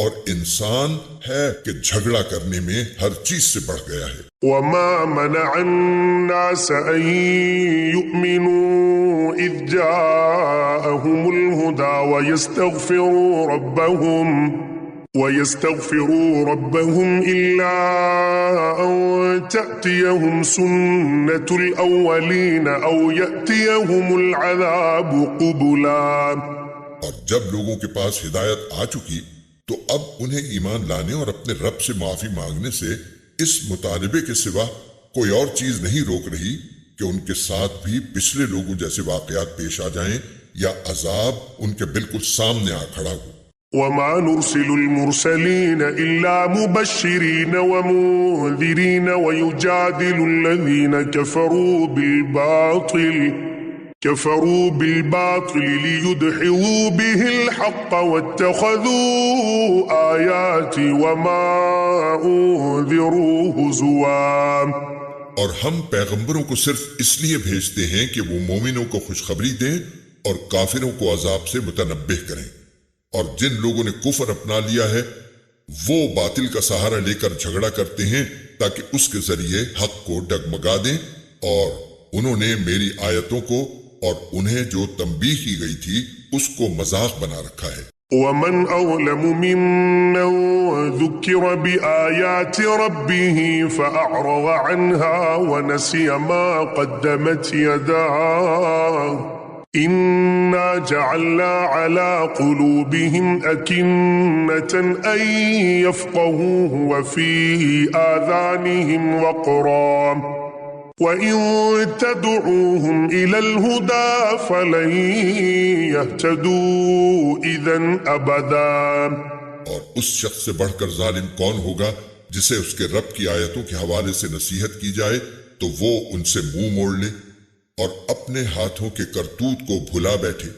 اور انسان ہے کہ جھگڑا کرنے میں ہر چیز سے بڑھ گیا ہے۔ وَمَا مَنَعَ النَّاسَ أَن يُؤْمِنُوا إِذْ جَاءَهُمُ الْهُدَى وَيَسْتَغْفِرُوا رَبَّهُمْ إِلَّا أَن تَأْتِيَهُمْ سُنَّةُ الْأَوَّلِينَ أَوْ يَأْتِيَهُمُ الْعَذَابُ قُبُلًا۔ اور جب لوگوں کے پاس ہدایت آ چکی تو اب انہیں ایمان لانے اور اپنے رب سے معافی مانگنے سے اس مطالبے کے سوا کوئی اور چیز نہیں روک رہی کہ ان کے ساتھ بھی پچھلے لوگوں جیسے واقعات پیش آ جائیں یا عذاب ان کے بالکل سامنے آ کھڑا ہو۔ وَمَا نُرْسِلُ الْمُرْسَلِينَ إِلَّا مُبَشِّرِينَ وَمُنذِرِينَ وَيُجَادِلُ الَّذِينَ كفروا بالباطل ليدحضوا به الحق واتخذوا آياتي وما أنذروا هزوا۔ اور ہم پیغمبروں کو صرف اس لیے بھیجتے ہیں کہ وہ مومنوں کو خوشخبری دیں اور کافروں کو عذاب سے متنبہ کریں، اور جن لوگوں نے کفر اپنا لیا ہے وہ باطل کا سہارا لے کر جھگڑا کرتے ہیں تاکہ اس کے ذریعے حق کو ڈگمگا دیں، اور انہوں نے میری آیتوں کو اور انہیں جو تنبیہ کی گئی تھی اس کو مذاق بنا رکھا ہے۔ وَمَنْ أَظْلَمُ مِمَّنْ ذُكِّرَ بِآيَاتِ رَبِّهِ فَأَعْرَضَ عَنْهَا وَنَسِيَ مَا قَدَّمَتْ يَدَاهُ إِنَّا جَعَلْنَا عَلَى قُلُوبِهِمْ أَكِنَّةً أَن يَفْقَهُوهُ وَفِي آذَانِهِمْ وَقْرًا وَإِن تَدْعُوهُمْ إِلَى الْهُدَى فَلَن يَهْتَدُوا إِذًا أَبَدًا۔ اور اس شخص سے بڑھ کر ظالم کون ہوگا جسے اس کے رب کی آیتوں کے حوالے سے نصیحت کی جائے تو وہ ان سے منہ موڑ لے اور اپنے ہاتھوں کے کرتوت کو بھلا بیٹھے۔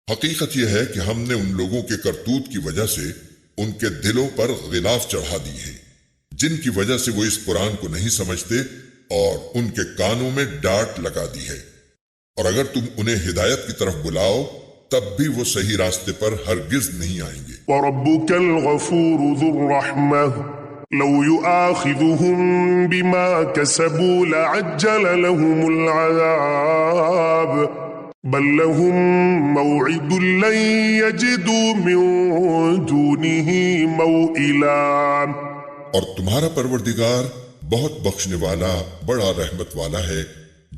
حقیقت یہ ہے کہ ہم نے ان لوگوں کے کرتوت کی وجہ سے ان کے دلوں پر غلاف چڑھا دی ہے، جن کی وجہ سے وہ اس قرآن کو نہیں سمجھتے، اور ان کے کانوں میں ڈانٹ لگا دی ہے، اور اگر تم انہیں ہدایت کی طرف بلاؤ تب بھی وہ صحیح راستے پر ہرگز نہیں آئیں گے۔ وَرَبُّكَ الْغَفُورُ ذُو الرَّحْمَةِ لَوْ يُؤَاخِذُهُم بِمَا كَسَبُوا لَعَجَّلَ لَهُمُ الْعَذَابَ بَل لَّهُم مَّوْعِدٌ لَّن يَجِدُوا مِن دُونِهِ مَوْئِلًا۔ اور تمہارا پروردگار بہت بخشنے والا بڑا رحمت والا ہے،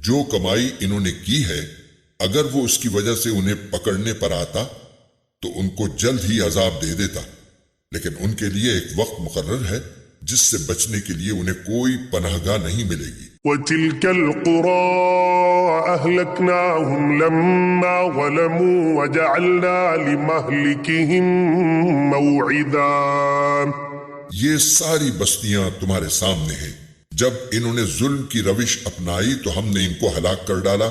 جو کمائی انہوں نے کی ہے اگر وہ اس کی وجہ سے انہیں پکڑنے پر آتا تو ان کو جلد ہی عذاب دے دیتا، لیکن ان کے لیے ایک وقت مقرر ہے جس سے بچنے کے لیے انہیں کوئی پناہ گاہ نہیں ملے گی۔ وَتِلْكَ الْقُرَىٰ أَهْلَكْنَاهُمْ لَمَّا ظَلَمُوا وَجَعَلْنَا لِمَهْلِكِهِم مَّوْعِدًا۔ یہ ساری بستیاں تمہارے سامنے ہیں، جب انہوں نے ظلم کی روش اپنائی تو ہم نے ان کو ہلاک کر ڈالا،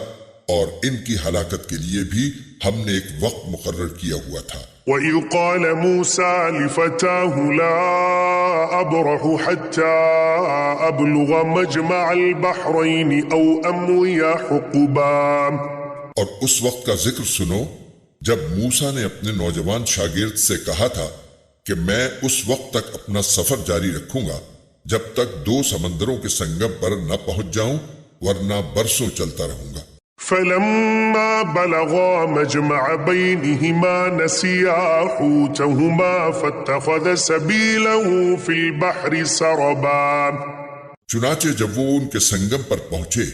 اور ان کی ہلاکت کے لیے بھی ہم نے ایک وقت مقرر کیا ہوا تھا۔ وَإِذْ قَالَ مُوسَىٰ لِفَتَاهُ لَا أَبْرَحُ حَتَّىٰ أَبْلُغَ مَجْمَعَ الْبَحْرَيْنِ أَوْ أَمْضِيَ حُقُبًا۔ اور اس وقت کا ذکر سنو جب موسیٰ نے اپنے نوجوان شاگرد سے کہا تھا کہ میں اس وقت تک اپنا سفر جاری رکھوں گا جب تک 2 سمندروں کے سنگم پر نہ پہنچ جاؤں، ورنہ برسوں چلتا رہوں گا۔ فَلَمَّا بَلَغَا مَجْمَعَ بَيْنِهِمَا نَسِيَا حُوتَهُمَا فَاتَّخَذَ سَبِيلَهُ فِي الْبَحْرِ سَرَبًا۔ چنانچہ جب وہ ان کے سنگم پر پہنچے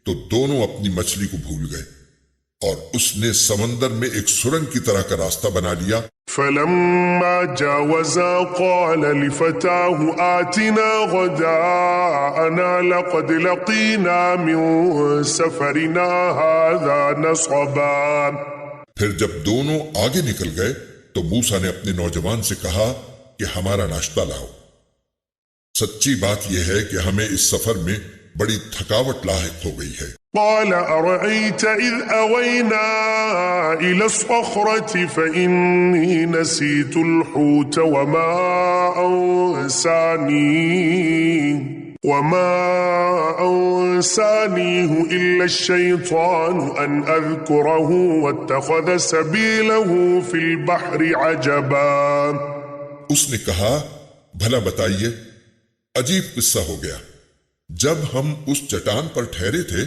تو دونوں اپنی مچھلی کو بھول گئے، اور اس نے سمندر میں ایک سرنگ کی طرح کا راستہ بنا لیا۔ فَلَمَّا جَاوَزَا قَالَ لِفَتَاهُ آتِنَا غَدَاءَنَا لَقَدْ لَقِينَا مِن سَفَرِنَا هَٰذَا نَصَبًا۔ پھر جب دونوں آگے نکل گئے تو موسیٰ نے اپنے نوجوان سے کہا کہ ہمارا ناشتہ لاؤ۔ سچی بات یہ ہے کہ ہمیں اس سفر میں بڑی تھکاوٹ لاحق ہو گئی ہے۔ قال أرأيت إذ أوينا إلى الصخرة فإني نسيت الحوت وما أنسانيه إلا الشيطان أن أذكره واتخذ سبيله في البحر عجبا۔ اس نے کہا بھلا بتائیے، عجیب قصہ ہو گیا، جب ہم اس چٹان پر ٹھہرے تھے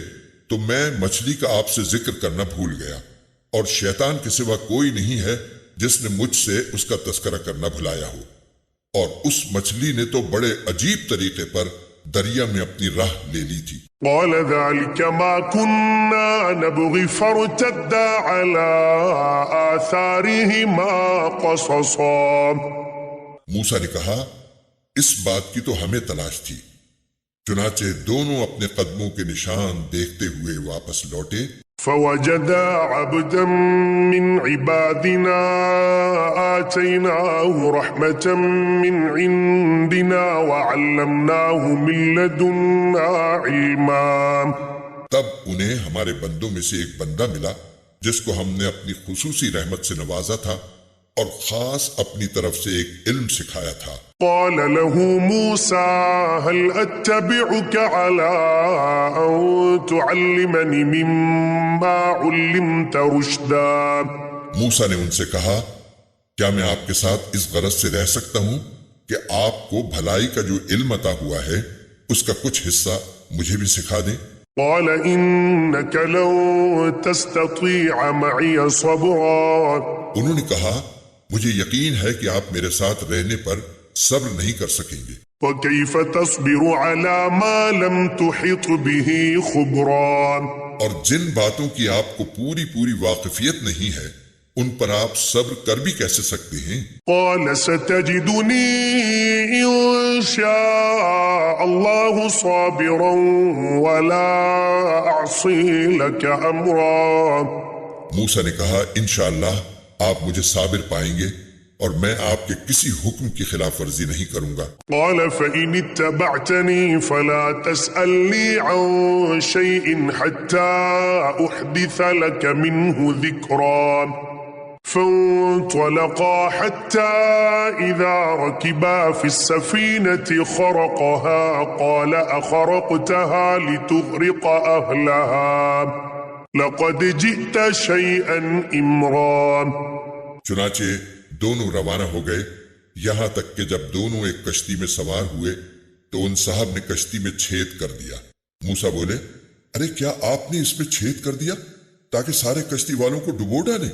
تو میں مچھلی کا آپ سے ذکر کرنا بھول گیا، اور شیطان کے سوا کوئی نہیں ہے جس نے مجھ سے اس کا تذکرہ کرنا بھلایا ہو، اور اس مچھلی نے تو بڑے عجیب طریقے پر دریا میں اپنی راہ لے لی تھی۔ قال ذلك ما كنا نبغي فارتدا على آثارهما قصصا۔ موسیٰ نے کہا اس بات کی تو ہمیں تلاش تھی، چنانچہ دونوں اپنے قدموں کے نشان دیکھتے ہوئے واپس لوٹے۔ فوجدا عبدا من عبادنا آتيناه رحمة من عندنا وعلمناه من لدنا علما۔ تب انہیں ہمارے بندوں میں سے ایک بندہ ملا جس کو ہم نے اپنی خصوصی رحمت سے نوازا تھا اور خاص اپنی طرف سے ایک علم سکھایا تھا۔ قال له موسى هل أتبعك على أن تعلمني مما علمت رشدا۔ موسیٰ نے ان سے کہا کیا میں آپ کے ساتھ اس غرض سے رہ سکتا ہوں کہ آپ کو بھلائی کا جو علم عطا ہوا ہے اس کا کچھ حصہ مجھے بھی سکھا دیں۔ قال إنك لن تستطيع معي صبرا۔ انہوں نے کہا مجھے یقین ہے کہ آپ میرے ساتھ رہنے پر صبر نہیں کر سکیں گے۔ وكيف تصبر على ما لم تحط به خبرا۔ اور جن باتوں کی آپ کو پوری واقفیت نہیں ہے ان پر آپ صبر کر بھی کیسے سکتے ہیں؟ قال ستجدني إن شاء الله صابرا ولا أعصي لك أمرا۔ موسیٰ نے کہا انشاءاللہ آپ مجھے صابر پائیں گے اور میں آپ کے کسی حکم کی خلاف ورزی نہیں کروں گا۔ قال فإن اتبعتني فلا تسألني عن شيء حتى أحدث لك منه ذكرا۔ فانطلقا حتى إذا ركبا في السفينة خرقها قال أخرقتها لتغرق أهلها لقد جئت شيئا إمرا۔ چنانچہ دونوں روانہ ہو گئے، یہاں تک کہ جب دونوں ایک کشتی میں سوار ہوئے تو ان صاحب نے کشتی میں چھید کر دیا۔ موسیٰ بولے ارے کیا آپ نے اس میں چھید کر دیا تاکہ سارے کشتی والوں کو ڈبو ڈالیں؟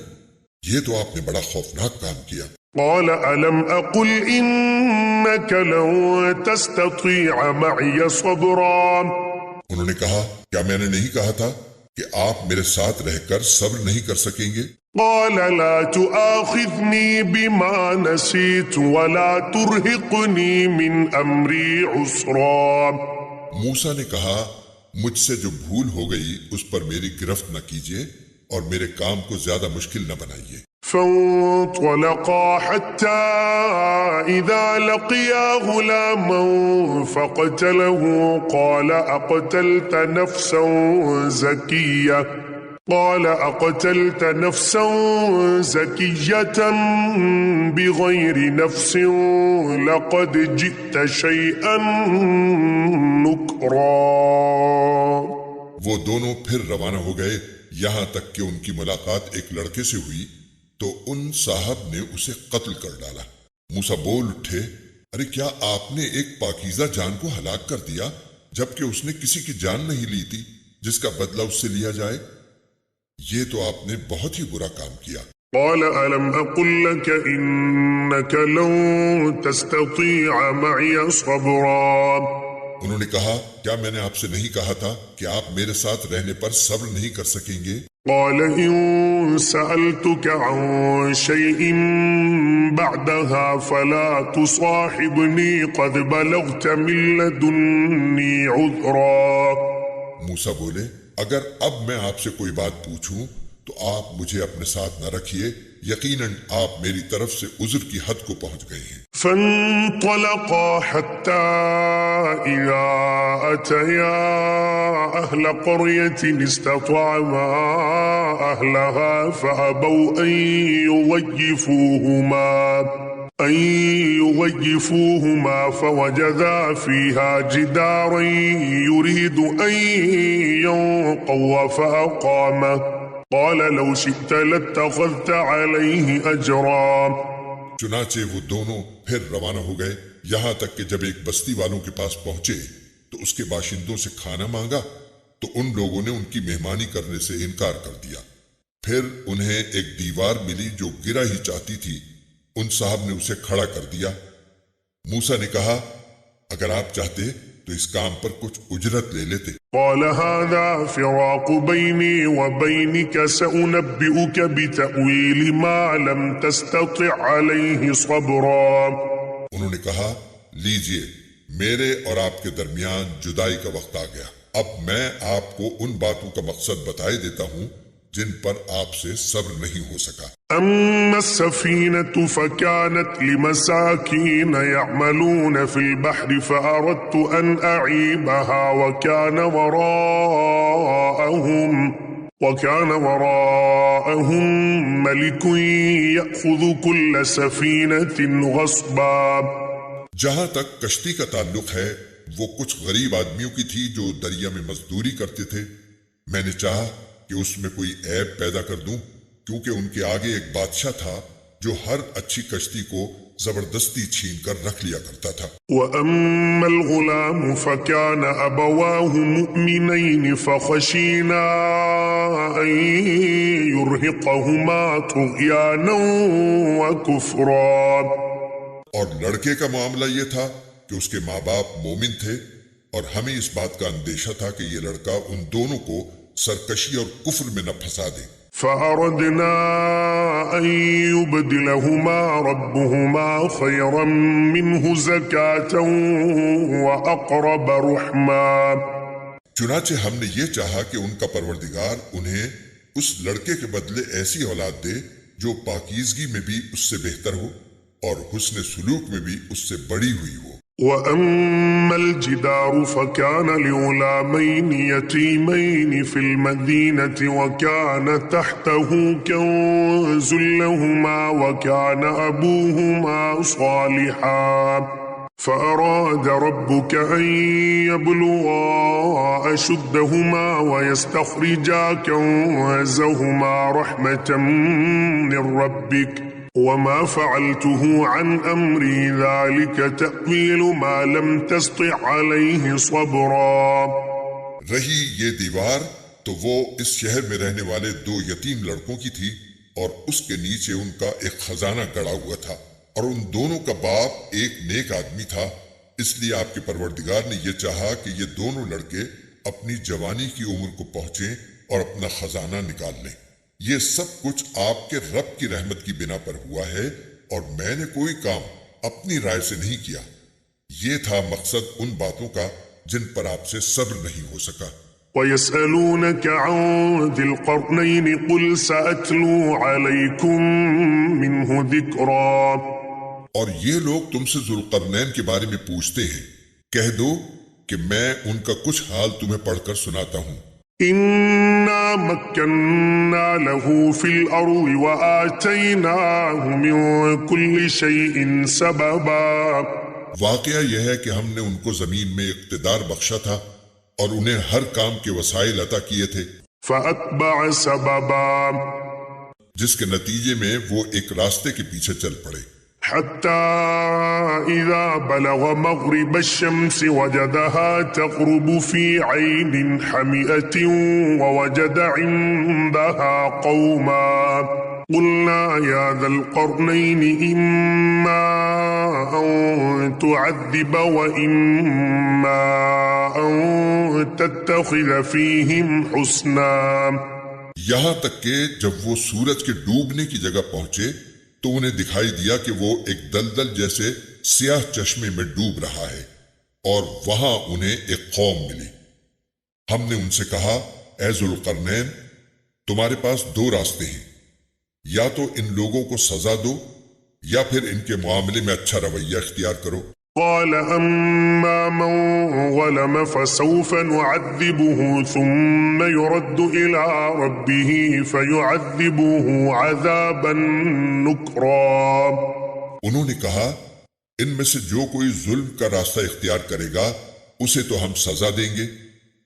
یہ تو آپ نے بڑا خوفناک کام کیا۔ قال ألم أقل إنك لن تستطيع معي صبرا۔ انہوں نے کہا کیا میں نے نہیں کہا تھا کہ آپ میرے ساتھ رہ کر صبر نہیں کر سکیں گے؟ قال لا تؤاخذني بما نسيت ولا ترهقني من أمري عسرا۔ موسیٰ نے کہا مجھ سے جو بھول ہو گئی اس پر میری گرفت نہ کیجیے اور میرے کام کو زیادہ مشکل نہ بنائیے۔ فانطلقا حتى إذا لقيا غلاما فقتله قال أقتلت نفسا زكية بغير نفس لقد جئت شيئا نكرا۔ وہ دونوں پھر روانہ ہو گئے، یہاں تک کہ ان کی ملاقات ایک لڑکے سے ہوئی تو ان صاحب نے اسے قتل کر ڈالا۔ موسیٰ بول اٹھے ارے کیا آپ نے ایک پاکیزہ جان کو ہلاک کر دیا جبکہ اس نے کسی کی جان نہیں لی تھی جس کا بدلہ اس سے لیا جائے؟ یہ تو آپ نے بہت ہی برا کام کیا۔ قال ألم أقل لك إنك لن تستطيع معي صبرا۔ انہوں نے کہا کیا میں نے آپ سے نہیں کہا تھا کہ آپ میرے ساتھ رہنے پر صبر نہیں کر سکیں گے؟ قال إن سألتك عن شيء بعدها فلا تصاحبني قد بلغت من لدني عذرا۔ موسیٰ بولے اگر اب میں آپ سے کوئی بات پوچھوں تو آپ مجھے اپنے ساتھ نہ رکھیے، یقیناً آپ میری طرف سے عذر کی حد کو پہنچ گئے ہیں۔ فانطلقا حتى إذا أتيا أهل قرية استطعما أهلها فأبوا أن يضيفوهما فوجدا فيها جدارا يريد أن ينقض فأقامه قال لو شئت لاتخذت عليه أجرا۔ چنانچہ وہ دونوں پھر روانہ ہو گئے، یہاں تک کہ جب ایک بستی والوں کے پاس پہنچے تو اس کے باشندوں سے کھانا مانگا تو ان لوگوں نے ان کی مہمانی کرنے سے انکار کر دیا۔ پھر انہیں ایک دیوار ملی جو گرا ہی چاہتی تھی، ان صاحب نے اسے کھڑا کر دیا۔ موسیٰ نے کہا اگر آپ چاہتے تو اس کام پر کچھ اجرت لے لیتے۔ قال هذا فراق بيني وبينك سأنبئك بتأويل ما لم تستطع عليه صبرا۔ انہوں نے کہا لیجئے میرے اور آپ کے درمیان جدائی کا وقت آ گیا، اب میں آپ کو ان باتوں کا مقصد بتائے دیتا ہوں جن پر آپ سے صبر نہیں ہو سکا۔ أما السفينة فكانت لمساكين يعملون في البحر فأردت أن أعيبها وكان وراءهم ملك يأخذ كل سفينة غصبا۔ جہاں تک کشتی کا تعلق ہے وہ کچھ غریب آدمیوں کی تھی جو دریا میں مزدوری کرتے تھے، میں نے چاہا کہ اس میں کوئی عیب پیدا کر دوں کیونکہ ان کے آگے ایک بادشاہ تھا جو ہر اچھی کشتی کو زبردستی چھین کر رکھ لیا کرتا تھا۔ وَأَمَّا الْغُلَامُ فَكَانَ أَبَوَاهُ مُؤْمِنَيْنِ فَخَشِينَا أَن يُرْهِقَهُمَا طُغْيَانًا وَكُفْرًا۔ اور لڑکے کا معاملہ یہ تھا کہ اس کے ماں باپ مومن تھے اور ہمیں اس بات کا اندیشہ تھا کہ یہ لڑکا ان دونوں کو سرکشی اور کفر میں نہ پھنسا دے۔ فَأَرَدْنَا أَن يُبْدِلَهُمَا رَبُّهُمَا خَيْرًا مِّنْهُ زَكَاةً وَأَقْرَبَ رُحْمًا۔ چنانچہ ہم نے یہ چاہا کہ ان کا پروردگار انہیں اس لڑکے کے بدلے ایسی اولاد دے جو پاکیزگی میں بھی اس سے بہتر ہو اور حسن سلوک میں بھی اس سے بڑی ہوئی ہو۔ وَأَمَّا الْجِدَارُ فَكَانَ لِغُلَامَيْنِ يَتِيمَيْنِ فِي الْمَدِينَةِ وَكَانَ تَحْتَهُ كَنزٌ لَّهُمَا وَكَانَ أَبُوهُمَا صَالِحًا فَأَرَادَ رَبُّكَ أَن يَبْلُغَا أَشُدَّهُمَا وَيَسْتَخْرِجَا كَنزَهُمَا رَحْمَةً مِّن رَّبِّكَ وما فعلته عن أمري ذلك تأويل ما لم تستطع عليه صبرا۔ رہی یہ دیوار تو وہ اس شہر میں رہنے والے دو یتیم لڑکوں کی تھی اور اس کے نیچے ان کا ایک خزانہ گڑا ہوا تھا اور ان دونوں کا باپ ایک نیک آدمی تھا، اس لیے آپ کے پروردگار نے یہ چاہا کہ یہ دونوں لڑکے اپنی جوانی کی عمر کو پہنچیں اور اپنا خزانہ نکال لیں۔ یہ سب کچھ آپ کے رب کی رحمت کی بنا پر ہوا ہے اور میں نے کوئی کام اپنی رائے سے نہیں کیا۔ یہ تھا مقصد ان باتوں کا جن پر آپ سے صبر نہیں ہو سکا۔ وَيَسْأَلُونَكَ عَنْ ذِي الْقَرْنَيْنِ قُلْ سَأَتْلُو عَلَيْكُمْ مِنْهُ ذِكْرًا۔ اور یہ لوگ تم سے ذوالقرنین کے بارے میں پوچھتے ہیں، کہہ دو کہ میں ان کا کچھ حال تمہیں پڑھ کر سناتا ہوں۔ إِنَّا مَكَّنَّا لَهُ فِي الْأَرْضِ وَآتَيْنَاهُ مِنْ كُلِّ شَيْءٍ سَبَبًا۔ واقعہ یہ ہے کہ ہم نے ان کو زمین میں اقتدار بخشا تھا اور انہیں ہر کام کے وسائل عطا کیے تھے۔ فَأَتْبَعَ سَبَبًا، جس کے نتیجے میں وہ ایک راستے کے پیچھے چل پڑے۔ حتى إذا بلغ مغرب الشمس وجدها تغرب في عين حمئة ووجد عندها قوما قلنا يا ذا القرنين إما أن تعذب وإما أن تتخذ فيهم حسنا۔ یہاں تک کہ جب وہ سورج کے ڈوبنے کی جگہ پہنچے تو انہیں دکھائی دیا کہ وہ ایک دلدل جیسے سیاہ چشمے میں ڈوب رہا ہے اور وہاں انہیں ایک قوم ملی۔ ہم نے ان سے کہا اے ذوالقرنین، تمہارے پاس دو راستے ہیں، یا تو ان لوگوں کو سزا دو یا پھر ان کے معاملے میں اچھا رویہ اختیار کرو۔ قال أما من ظلم فسوف نعذبه ثم يرد إلى ربه فيعذبه عذابا نكرا۔ انہوں نے کہا ان میں سے جو کوئی ظلم کا راستہ اختیار کرے گا اسے تو ہم سزا دیں گے،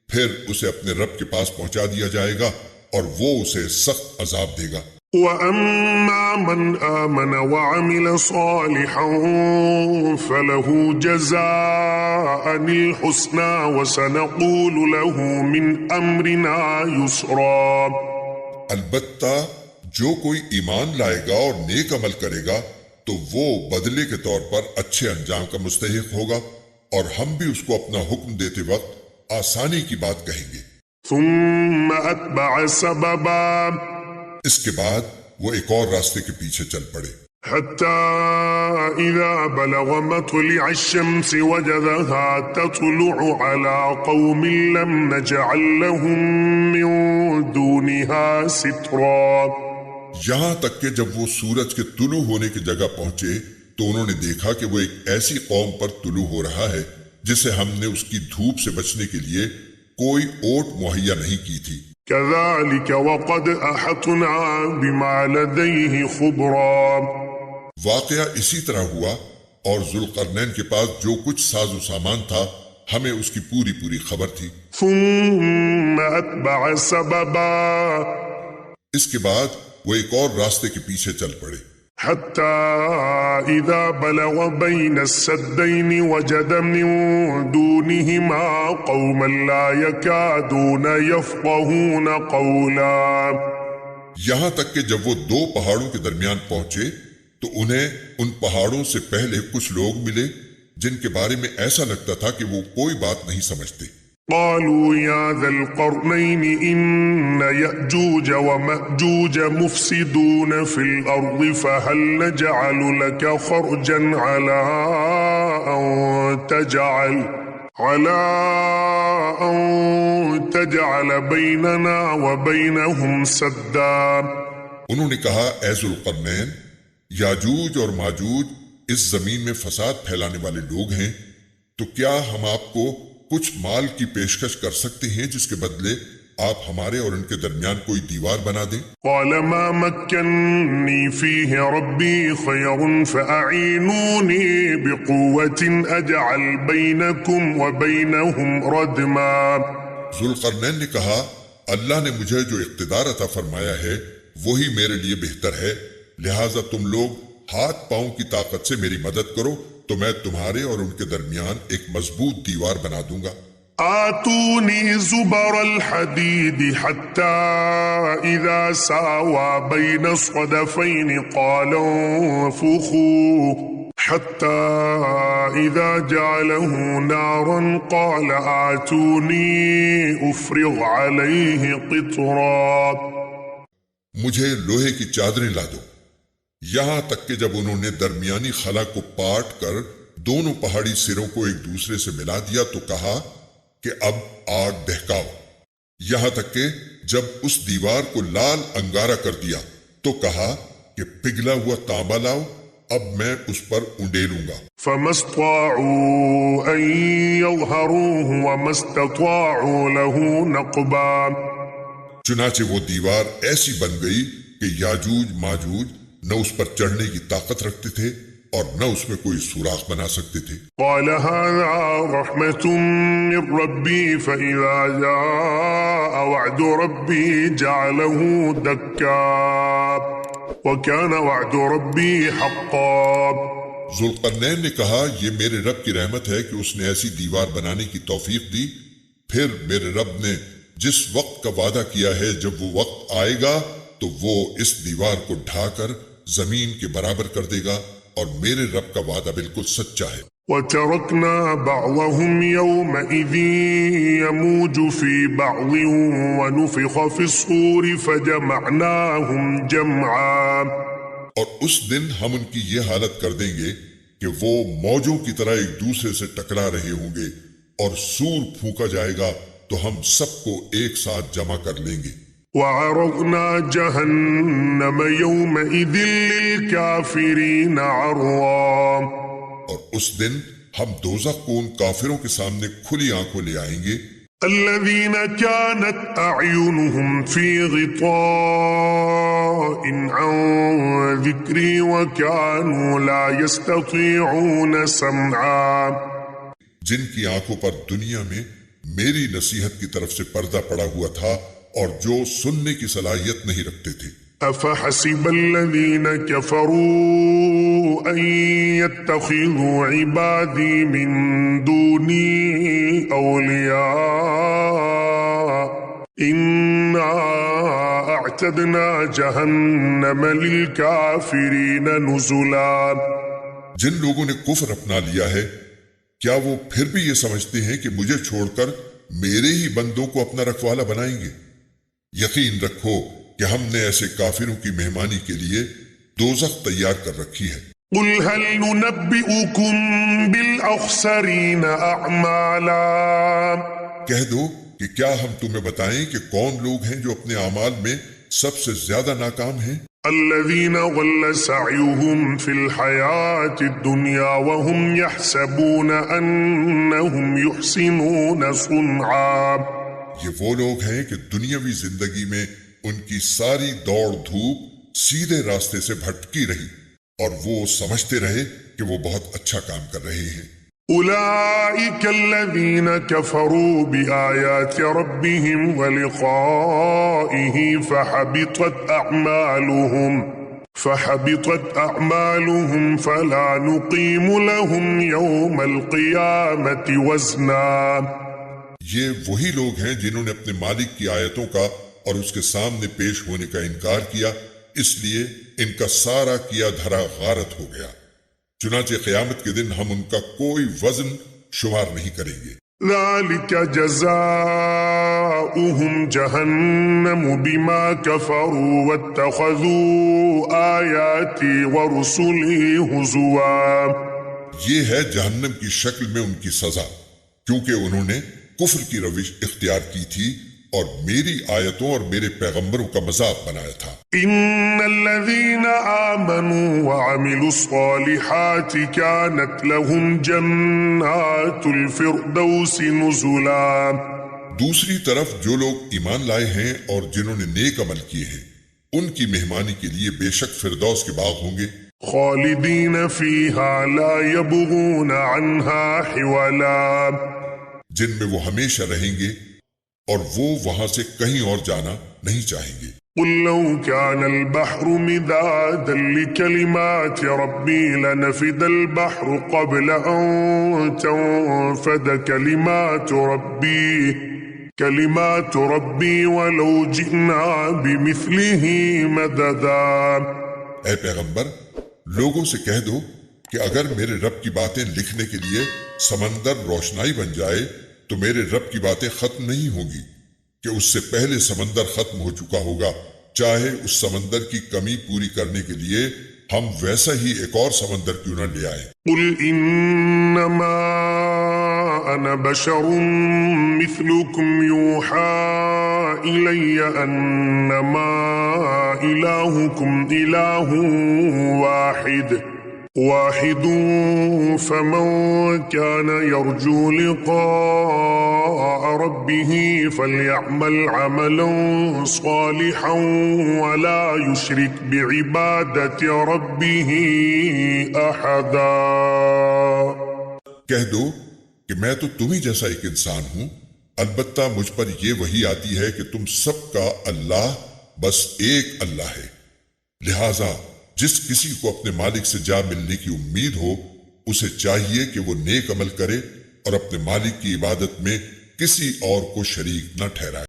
پھر اسے اپنے رب کے پاس پہنچا دیا جائے گا اور وہ اسے سخت عذاب دے گا۔ وَأَمَّا مَنْ آمَنَ وَعَمِلَ صَالِحًا فَلَهُ جَزَاءً الْحُسْنَى وَسَنَقُولُ لَهُ مِنْ أَمْرِنَا يُسْرًا۔ البتہ جو کوئی ایمان لائے گا اور نیک عمل کرے گا تو وہ بدلے کے طور پر اچھے انجام کا مستحق ہوگا، اور ہم بھی اس کو اپنا حکم دیتے وقت آسانی کی بات کہیں گے۔ ثُمَّ أَتْبَعَ سَبَبًا، اس کے بعد وہ ایک اور راستے کے پیچھے چل پڑے، حتى إذا بلغ مطلع الشمس وجدها تطلع على قوم لم نجعل لهم من دونها سترا۔ یہاں تک کہ جب وہ سورج کے طلوع ہونے کی جگہ پہنچے تو انہوں نے دیکھا کہ وہ ایک ایسی قوم پر طلوع ہو رہا ہے جسے ہم نے اس کی دھوپ سے بچنے کے لیے کوئی اوٹ مہیا نہیں کی تھی۔ كذلك وقد أحطنا بما لديه خبرا۔ واقعہ اسی طرح ہوا، اور ذوالقرنین کے پاس جو کچھ ساز و سامان تھا ہمیں اس کی پوری پوری خبر تھی۔ ثم أتبع سببا، اس کے بعد وہ ایک اور راستے کے پیچھے چل پڑے، حتى إذا بلغ بين السدين وجد من دونهما قوما لا يكادون يفقهون قولا۔ یہاں تک کہ جب وہ دو پہاڑوں کے درمیان پہنچے تو انہیں ان پہاڑوں سے پہلے کچھ لوگ ملے جن کے بارے میں ایسا لگتا تھا کہ وہ کوئی بات نہیں سمجھتے۔ قالوا يا ذا القرنين إن يأجوج ومأجوج مفسدون في الأرض فهل نجعل لك خرجا على أن تجعل بيننا وبينهم سدا۔ انہوں نے کہا اے ذوالقرنین، یاجوج اور ماجوج اس زمین میں فساد پھیلانے والے لوگ ہیں، تو کیا ہم آپ کو کچھ مال کی پیشکش کر سکتے ہیں جس کے بدلے آپ ہمارے اور ان کے درمیان کوئی دیوار بنا دیں؟ قال ما مكنني فيه ربي خير فأعينوني بقوة أجعل بينكم وبينهم ردما۔ ذوالقرنین نے کہا اللہ نے مجھے جو اقتدار عطا فرمایا ہے وہی میرے لیے بہتر ہے، لہٰذا تم لوگ ہاتھ پاؤں کی طاقت سے میری مدد کرو تو میں تمہارے اور ان کے درمیان ایک مضبوط دیوار بنا دوں گا۔ آتوني زبر الحديد حتى إذا ساوى بين الصدفين قال انفخوا حتى إذا جعله نارا قال آتوني أفرغ عليه قطرا۔ مجھے لوہے کی چادریں لا دو۔ یہاں تک کہ جب انہوں نے درمیانی خلا کو پاٹ کر دونوں پہاڑی سروں کو ایک دوسرے سے ملا دیا تو کہا کہ اب آگ دہکاؤ۔ یہاں تک کہ جب اس دیوار کو لال انگارہ کر دیا تو کہا کہ پگھلا ہوا تانبا لاؤ، اب میں اس پر انڈیلوں گا۔ فما استطاعوا أن يظهروه وما استطاعوا له نقبا۔ چنانچہ وہ دیوار ایسی بن گئی کہ یاجوج ماجوج نہ اس پر چڑھنے کی طاقت رکھتے تھے اور نہ اس میں کوئی سوراخ بنا سکتے تھے۔ قال هذا رحمة من ربي فإذا جاء وعد ربي جعله دكا وكان وعد ربي حقا۔ ذوالقرنین نے کہا یہ میرے رب کی رحمت ہے کہ اس نے ایسی دیوار بنانے کی توفیق دی، پھر میرے رب نے جس وقت کا وعدہ کیا ہے جب وہ وقت آئے گا تو وہ اس دیوار کو ڈھا کر زمین کے برابر کر دے گا، اور میرے رب کا وعدہ بالکل سچا ہے۔ وَتَرَكْنَا بَعْضَهُمْ يَوْمَئِذٍ يَمُوجُ فِي بَعْضٍ وَنُفِخَ فِي الصُّورِ فَجَمَعْنَاهُمْ جَمْعًا۔ اور اس دن ہم ان کی یہ حالت کر دیں گے کہ وہ موجوں کی طرح ایک دوسرے سے ٹکرا رہے ہوں گے، اور سور پھونکا جائے گا تو ہم سب کو ایک ساتھ جمع کر لیں گے۔ وعرضنا جهنم يومئذ للكافرين عرضا. اور اس دن ہم دوزخ کو ان کافروں کے سامنے کھلی آنکھوں لے آئیں گے. الذين كانت أعينهم في غطاء عن ذكري وكانوا لا يستطيعون سمعا. جن کی آنکھوں پر دنیا میں میری نصیحت کی طرف سے پردہ پڑا ہوا تھا اور جو سننے کی صلاحیت نہیں رکھتے تھے. أفحسب الذين كفروا أن يتخذوا عبادي من دوني أولياء إنا أعتدنا جهنم للكافرين نزلا. جن لوگوں نے کفر اپنا لیا ہے کیا وہ پھر بھی یہ سمجھتے ہیں کہ مجھے چھوڑ کر میرے ہی بندوں کو اپنا رکھوالا بنائیں گے؟ یقین رکھو کہ ہم نے ایسے کافروں کی مہمانی کے لیے دوزخ تیار کر رکھی ہے. قل هل ننبئكم بالأخسرين أعمالا. کہہ دو کہ کیا ہم تمہیں بتائیں کہ کون لوگ ہیں جو اپنے اعمال میں سب سے زیادہ ناکام ہیں؟ الذين ضل سعيهم في الحياة الدنيا وهم يحسبون أنهم يحسنون صنعا. یہ وہ لوگ ہیں کہ دنیاوی زندگی میں ان کی ساری دوڑ دھوپ سیدھے راستے سے بھٹکی رہی اور وہ سمجھتے رہے کہ وہ بہت اچھا کام کر رہے ہیں. أولئك الذين كفروا بآيات ربهم ولقائه فحبطت أعمالهم فلا نقيم لهم يوم القيامة وزنا. یہ وہی لوگ ہیں جنہوں نے اپنے مالک کی آیتوں کا اور اس کے سامنے پیش ہونے کا انکار کیا، اس لیے ان کا سارا کیا دھرا غارت ہو گیا. چنانچہ قیامت کے دن ہم ان کا کوئی وزن شمار نہیں کریں گے. ذلك جزاؤهم جهنم بما كفروا واتخذوا آياتي ورسلي هزوا. یہ ہے جہنم کی شکل میں ان کی سزا، کیونکہ انہوں نے کفر کی روش اختیار کی تھی اور میری آیتوں اور میرے پیغمبروں کا مذاق بنایا تھا. ان الذين آمنوا وعملوا الصالحات كانت لهم جنات الفردوس نزلا. دوسری طرف جو لوگ ایمان لائے ہیں اور جنہوں نے نیک عمل کیے ہیں ان کی مہمانی کے لیے بے شک فردوس کے باغ ہوں گے. خالدین فیہا لا یبغون عنہا حولا. جن میں وہ ہمیشہ رہیں گے اور وہ وہاں سے کہیں اور جانا نہیں چاہیں گے. قل لو كان البحر مدادا لكلمات ربي لنفد البحر قبل أن تنفد كلمات ربي ولو جئنا بمثله مددا. اے پیغمبر لوگوں سے کہہ دو کہ اگر میرے رب کی باتیں لکھنے کے لیے سمندر روشنائی بن جائے تو میرے رب کی باتیں ختم نہیں ہوں گی کہ اس سے پہلے سمندر ختم ہو چکا ہوگا، چاہے اس سمندر کی کمی پوری کرنے کے لیے ہم ویسا ہی ایک اور سمندر کیوں نہ لے آئیں. قل انما انا بشر مثلكم يوحى الي انما الهكم اله واحد فمن كان يرجو لقاء ربه فليعمل عملا صالحا ولا يشرك بعبادة ربه أحدا. کہہ دو کہ میں تو تمہیں جیسا ایک انسان ہوں، البتہ مجھ پر یہ وحی آتی ہے کہ تم سب کا اللہ بس ایک اللہ ہے، لہذا جس کسی کو اپنے مالک سے جا ملنے کی امید ہو اسے چاہیے کہ وہ نیک عمل کرے اور اپنے مالک کی عبادت میں کسی اور کو شریک نہ ٹھہرائے.